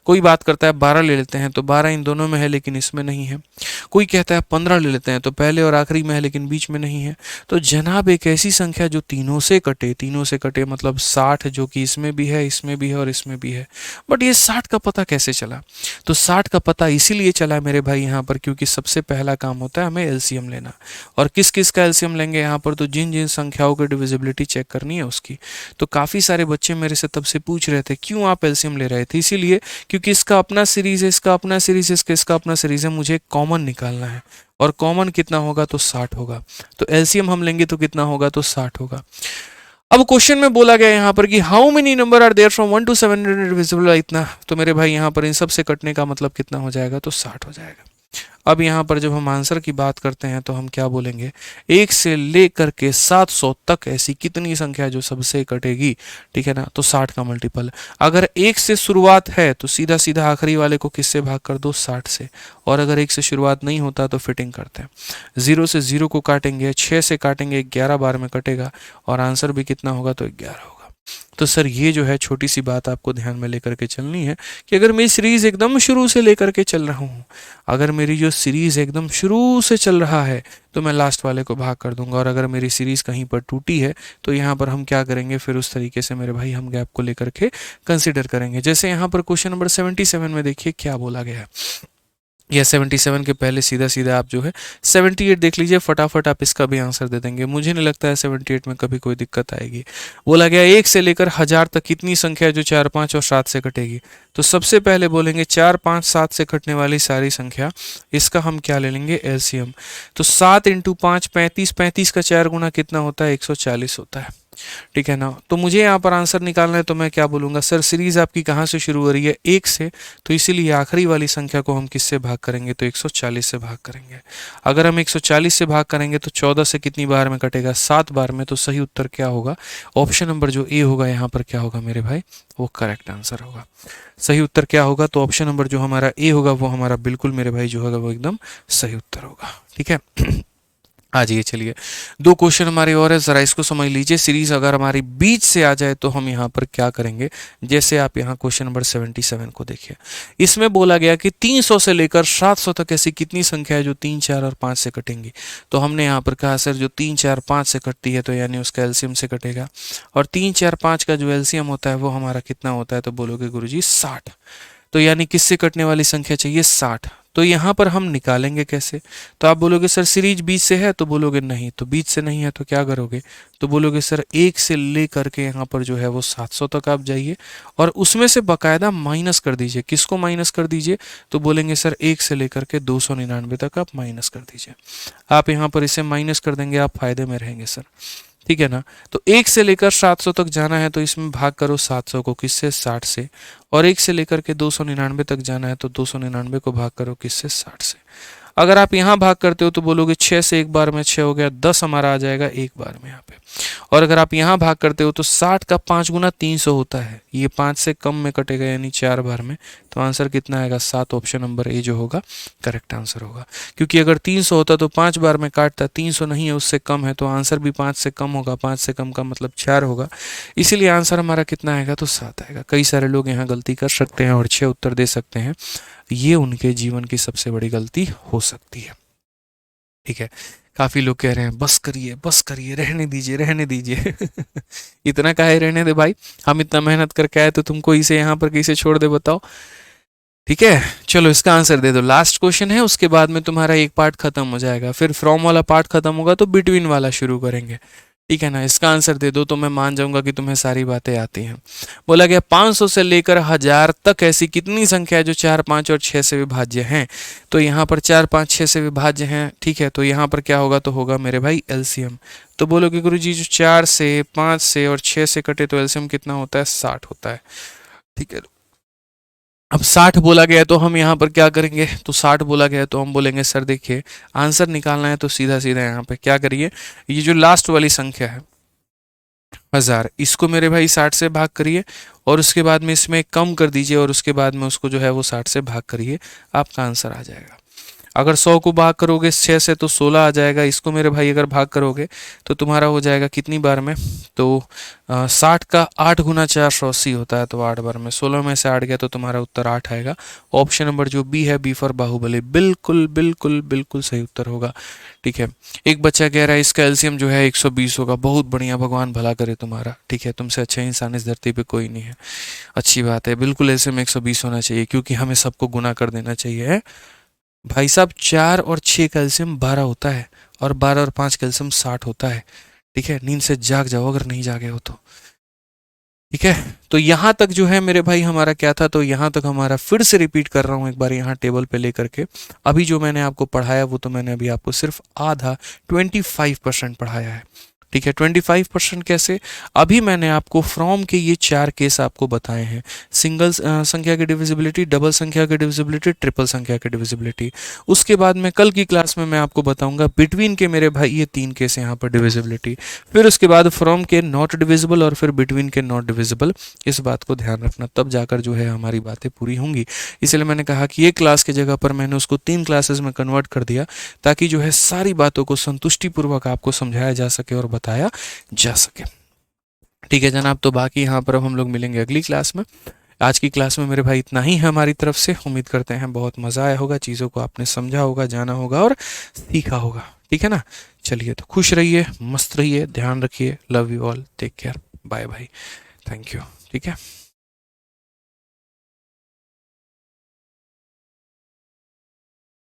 कोई बात करता है 12 ले लेते हैं, तो 12 इन दोनों में है लेकिन इसमें नहीं है। कोई कहता है 15 ले लेते हैं, तो पहले और आखिरी में है लेकिन बीच में नहीं है। तो जनाब एक ऐसी संख्या जो तीनों से कटे, तीनों से कटे मतलब 60, जो कि इसमें भी है, इसमें भी है और इसमें भी है। बट ये 60 का पता कैसे चला? तो 60 का पता इसीलिए चला मेरे भाई यहाँ पर, क्योंकि सबसे पहला काम होता है हमें एलसीएम लेना। और किस किस का एलसीएम लेंगे यहाँ पर, तो जिन जिन संख्याओं की डिविजिबिलिटी चेक करनी है उसकी। तो काफ़ी सारे बच्चे मेरे से तब से पूछ रहे थे क्यों आप एलसीएम ले रहे थे, इसीलिए क्योंकि इसका अपना सीरीज है, इसका अपना सीरीज है, इसका अपना सीरीज है, मुझे कॉमन निकालना है। और कॉमन कितना होगा, तो 60 होगा। तो एलसीएम हम लेंगे तो कितना होगा, तो 60 होगा। अब क्वेश्चन में बोला गया यहाँ पर कि how many number are there from 1 to 700 divisible, इतना। तो मेरे भाई यहाँ पर इन सब से कटने का मतलब कितना हो जाएगा, तो 60 हो जाएगा। अब यहाँ पर जब हम आंसर की बात करते हैं तो हम क्या बोलेंगे, 1 से लेकर के 700 तक ऐसी कितनी संख्या जो सबसे कटेगी। ठीक है ना। तो 60 का मल्टीपल, अगर 1 से शुरुआत है तो सीधा सीधा आखिरी वाले को किससे भाग कर दो, 60 से। और अगर 1 से शुरुआत नहीं होता तो फिटिंग करते हैं, 0 से 0 को काटेंगे, 6 से काटेंगे, 11 बार में कटेगा, और आंसर भी कितना होगा, तो 11 होगा। तो सर ये जो है छोटी सी बात आपको ध्यान में लेकर के चलनी है कि अगर मेरी सीरीज एकदम शुरू से लेकर के चल रहा हूँ, अगर मेरी जो सीरीज एकदम शुरू से चल रहा है तो मैं लास्ट वाले को भाग कर दूंगा। और अगर मेरी सीरीज कहीं पर टूटी है तो यहाँ पर हम क्या करेंगे, फिर उस तरीके से मेरे भाई हम गैप को लेकर के कंसिडर करेंगे। जैसे यहाँ पर क्वेश्चन नंबर 77 में देखिए क्या बोला गया है, या 77 के पहले सीधा सीधा आप जो है 78 देख लीजिए, फटाफट आप इसका भी आंसर दे देंगे। मुझे नहीं लगता है 78 में कभी कोई दिक्कत आएगी। बोला गया 1 से लेकर 1000 तक कितनी संख्या है जो 4, 5 और 7 से कटेगी। तो सबसे पहले बोलेंगे 4, 5, 7 से कटने वाली सारी संख्या, इसका हम क्या ले लेंगे, एलसीएम। तो 7 × 5 35, 35 का 4 गुना कितना होता है, 140 होता है। ठीक है ना। तो मुझे यहाँ पर आंसर निकालना है, तो मैं क्या बोलूँगा, सर सीरीज आपकी कहाँ से शुरू हो रही है, 1 से, तो इसीलिए आखिरी वाली संख्या को हम किससे भाग करेंगे, तो 140 से भाग करेंगे। अगर हम 140 से भाग करेंगे तो 14 से कितनी बार में कटेगा, 7 बार में। तो सही उत्तर क्या होगा, ऑप्शन नंबर जो ए होगा यहाँ पर क्या होगा मेरे भाई, वो करेक्ट आंसर होगा। सही उत्तर क्या होगा, तो ऑप्शन नंबर जो हमारा ए होगा वो हमारा बिल्कुल मेरे भाई जो होगा वो एकदम सही उत्तर होगा। ठीक है। आ जाइए, चलिए 2 क्वेश्चन हमारे और है, जरा इसको समझ लीजिए। सीरीज अगर हमारी बीच से आ जाए तो हम यहाँ पर क्या करेंगे, जैसे आप यहाँ क्वेश्चन नंबर 77 को देखिए। इसमें बोला गया कि 300 से लेकर 700 तक ऐसी कितनी संख्या है जो 3, 4 और 5 से कटेंगी। तो हमने यहाँ पर कहा सर जो 3, 4, 5 से कटती है तो यानी उसका एलसीएम से कटेगा। और 3, 4, 5 का जो एलसीएम होता है वो हमारा कितना होता है, तो बोलोगे गुरुजी 60। तो यानी किससे कटने वाली संख्या चाहिए, 60। तो यहाँ पर हम निकालेंगे कैसे, तो आप बोलोगे सर सीरीज बीच से है, तो बोलोगे नहीं। तो बीच से नहीं है तो क्या करोगे, तो बोलोगे सर 1 से ले करके यहाँ पर जो है वो 700 तक आप जाइए, और उसमें से बकायदा माइनस कर दीजिए। किसको माइनस कर दीजिए, तो बोलेंगे सर 1 से लेकर के 299 तक आप माइनस कर दीजिए। आप यहाँ पर इसे माइनस कर देंगे, आप फायदे में रहेंगे सर। ठीक है ना। तो 1 से लेकर 700 तक जाना है तो इसमें भाग करो 700 को किससे, 60 से। और 1 से लेकर के 299 तक जाना है तो 299 को भाग करो किससे, 60 से। अगर आप यहाँ भाग करते हो तो बोलोगे 6 से एक बार में 6 हो गया, 10 हमारा आ जाएगा एक बार में यहाँ पे। और अगर आप यहाँ भाग करते हो तो 60 का 5 गुना 300 होता है, ये 5 से कम में कटेगा यानी 4 बार में। तो आंसर कितना आएगा, 7। ऑप्शन नंबर ए जो होगा करेक्ट आंसर होगा। क्योंकि अगर 300 होता तो 5 बार में काटता, 300 नहीं है उससे कम है तो आंसर भी 5 से कम होगा, 5 से कम का मतलब 4 होगा। इसीलिए आंसर हमारा कितना आएगा, तो 7 आएगा। कई सारे लोग यहाँ गलती कर सकते हैं और 6 उत्तर दे सकते हैं, ये उनके जीवन की सबसे बड़ी गलती हो सकती है। ठीक है, काफी लोग कह रहे हैं बस करिए रहने दीजिए रहने दीजिए इतना काहे रहने दे भाई, हम इतना मेहनत करके आए तो तुमको इसे यहाँ पर कैसे छोड़ दे बताओ। ठीक है, चलो इसका आंसर दे दो। लास्ट क्वेश्चन है, उसके बाद में तुम्हारा एक पार्ट खत्म हो जाएगा, फिर फ्रॉम वाला पार्ट खत्म होगा तो बिटवीन वाला शुरू करेंगे। ठीक है ना, इसका आंसर दे दो तो मैं मान जाऊंगा कि तुम्हें सारी बातें आती हैं। बोला गया 500 से लेकर 1000 तक ऐसी कितनी संख्या है जो 4, 5 और 6 से विभाज्य हैं। तो यहाँ पर 4, 5, 6 से विभाज्य हैं। ठीक है, तो यहाँ पर क्या होगा, तो होगा मेरे भाई एलसीएम। तो बोलोगे गुरुजी जो 4 से, 5 से और 6 से कटे तो एलसीएम कितना होता है, 60 होता है। ठीक है, अब 60 बोला गया तो हम यहाँ पर क्या करेंगे, तो 60 बोला गया तो हम बोलेंगे सर देखिए आंसर निकालना है तो सीधा सीधा यहाँ पे क्या करिए, ये जो लास्ट वाली संख्या है 1000, इसको मेरे भाई 60 से भाग करिए और उसके बाद में इसमें कम कर दीजिए और उसके बाद में उसको जो है वो 60 से भाग करिए, आपका आंसर आ जाएगा। अगर 100 को भाग करोगे 6 से तो 16 आ जाएगा। इसको मेरे भाई अगर भाग करोगे तो तुम्हारा हो जाएगा कितनी बार में, तो 60 का 8 गुना 480 होता है, तो 8 बार में 16 में से 8 गया तो तुम्हारा उत्तर 8 आएगा। ऑप्शन नंबर जो बी है, बी फॉर बाहुबली, बिल्कुल बिल्कुल बिल्कुल सही उत्तर होगा। ठीक है, एक बच्चा कह रहा है इसका एलसीएम जो है 120 होगा। बहुत बढ़िया, भगवान भला करे तुम्हारा। ठीक है, तुमसे अच्छा इंसान इस धरती पे कोई नहीं है। अच्छी बात है, बिल्कुल एलसीएम 120 होना चाहिए क्योंकि हमें सबको गुना कर देना चाहिए है भाई साहब। 4 और 6 कैल्शियम 12 होता है और 12 और 5 कैल्शियम 60 होता है। ठीक है, नींद से जाग जाओ अगर नहीं जागे हो तो। ठीक है, तो यहां तक जो है मेरे भाई हमारा क्या था, तो यहां तक हमारा, फिर से रिपीट कर रहा हूं एक बार यहाँ टेबल पे लेकर के। अभी जो मैंने आपको पढ़ाया वो तो मैंने अभी आपको सिर्फ आधा 25% पढ़ाया है। ठीक है, 25% कैसे, अभी मैंने आपको फ्रॉम के ये 4 केस आपको बताए हैं। सिंगल संख्या की डिविजिबिलिटी, डबल संख्या की डिविजिबिलिटी, ट्रिपल संख्या की डिविजिबिलिटी। उसके बाद में कल की क्लास में मैं आपको बताऊंगा बिटवीन के मेरे भाई ये 3 केस यहाँ पर डिविजिबिलिटी। फिर उसके बाद फ्रॉम के नॉट डिविजिबल और फिर बिटवीन के नॉट डिविजिबल। इस बात को ध्यान रखना, तब जाकर जो है हमारी बातें पूरी होंगी। इसलिए मैंने कहा कि एक क्लास की जगह पर मैंने उसको 3 क्लासेस में कन्वर्ट कर दिया ताकि जो है सारी बातों को संतुष्टिपूर्वक आपको समझाया जा सके और बताया जा सके। ठीक है जनाब, तो बाकी यहाँ पर अब हम लोग मिलेंगे अगली क्लास में। आज की क्लास में मेरे भाई इतना ही है हमारी तरफ से। उम्मीद करते हैं बहुत मज़ा आया होगा, चीज़ों को आपने समझा होगा, जाना होगा और सीखा होगा। ठीक है ना, चलिए तो खुश रहिए, मस्त रहिए, ध्यान रखिए। Love you all, take care, bye bye, thank you. ठीक है।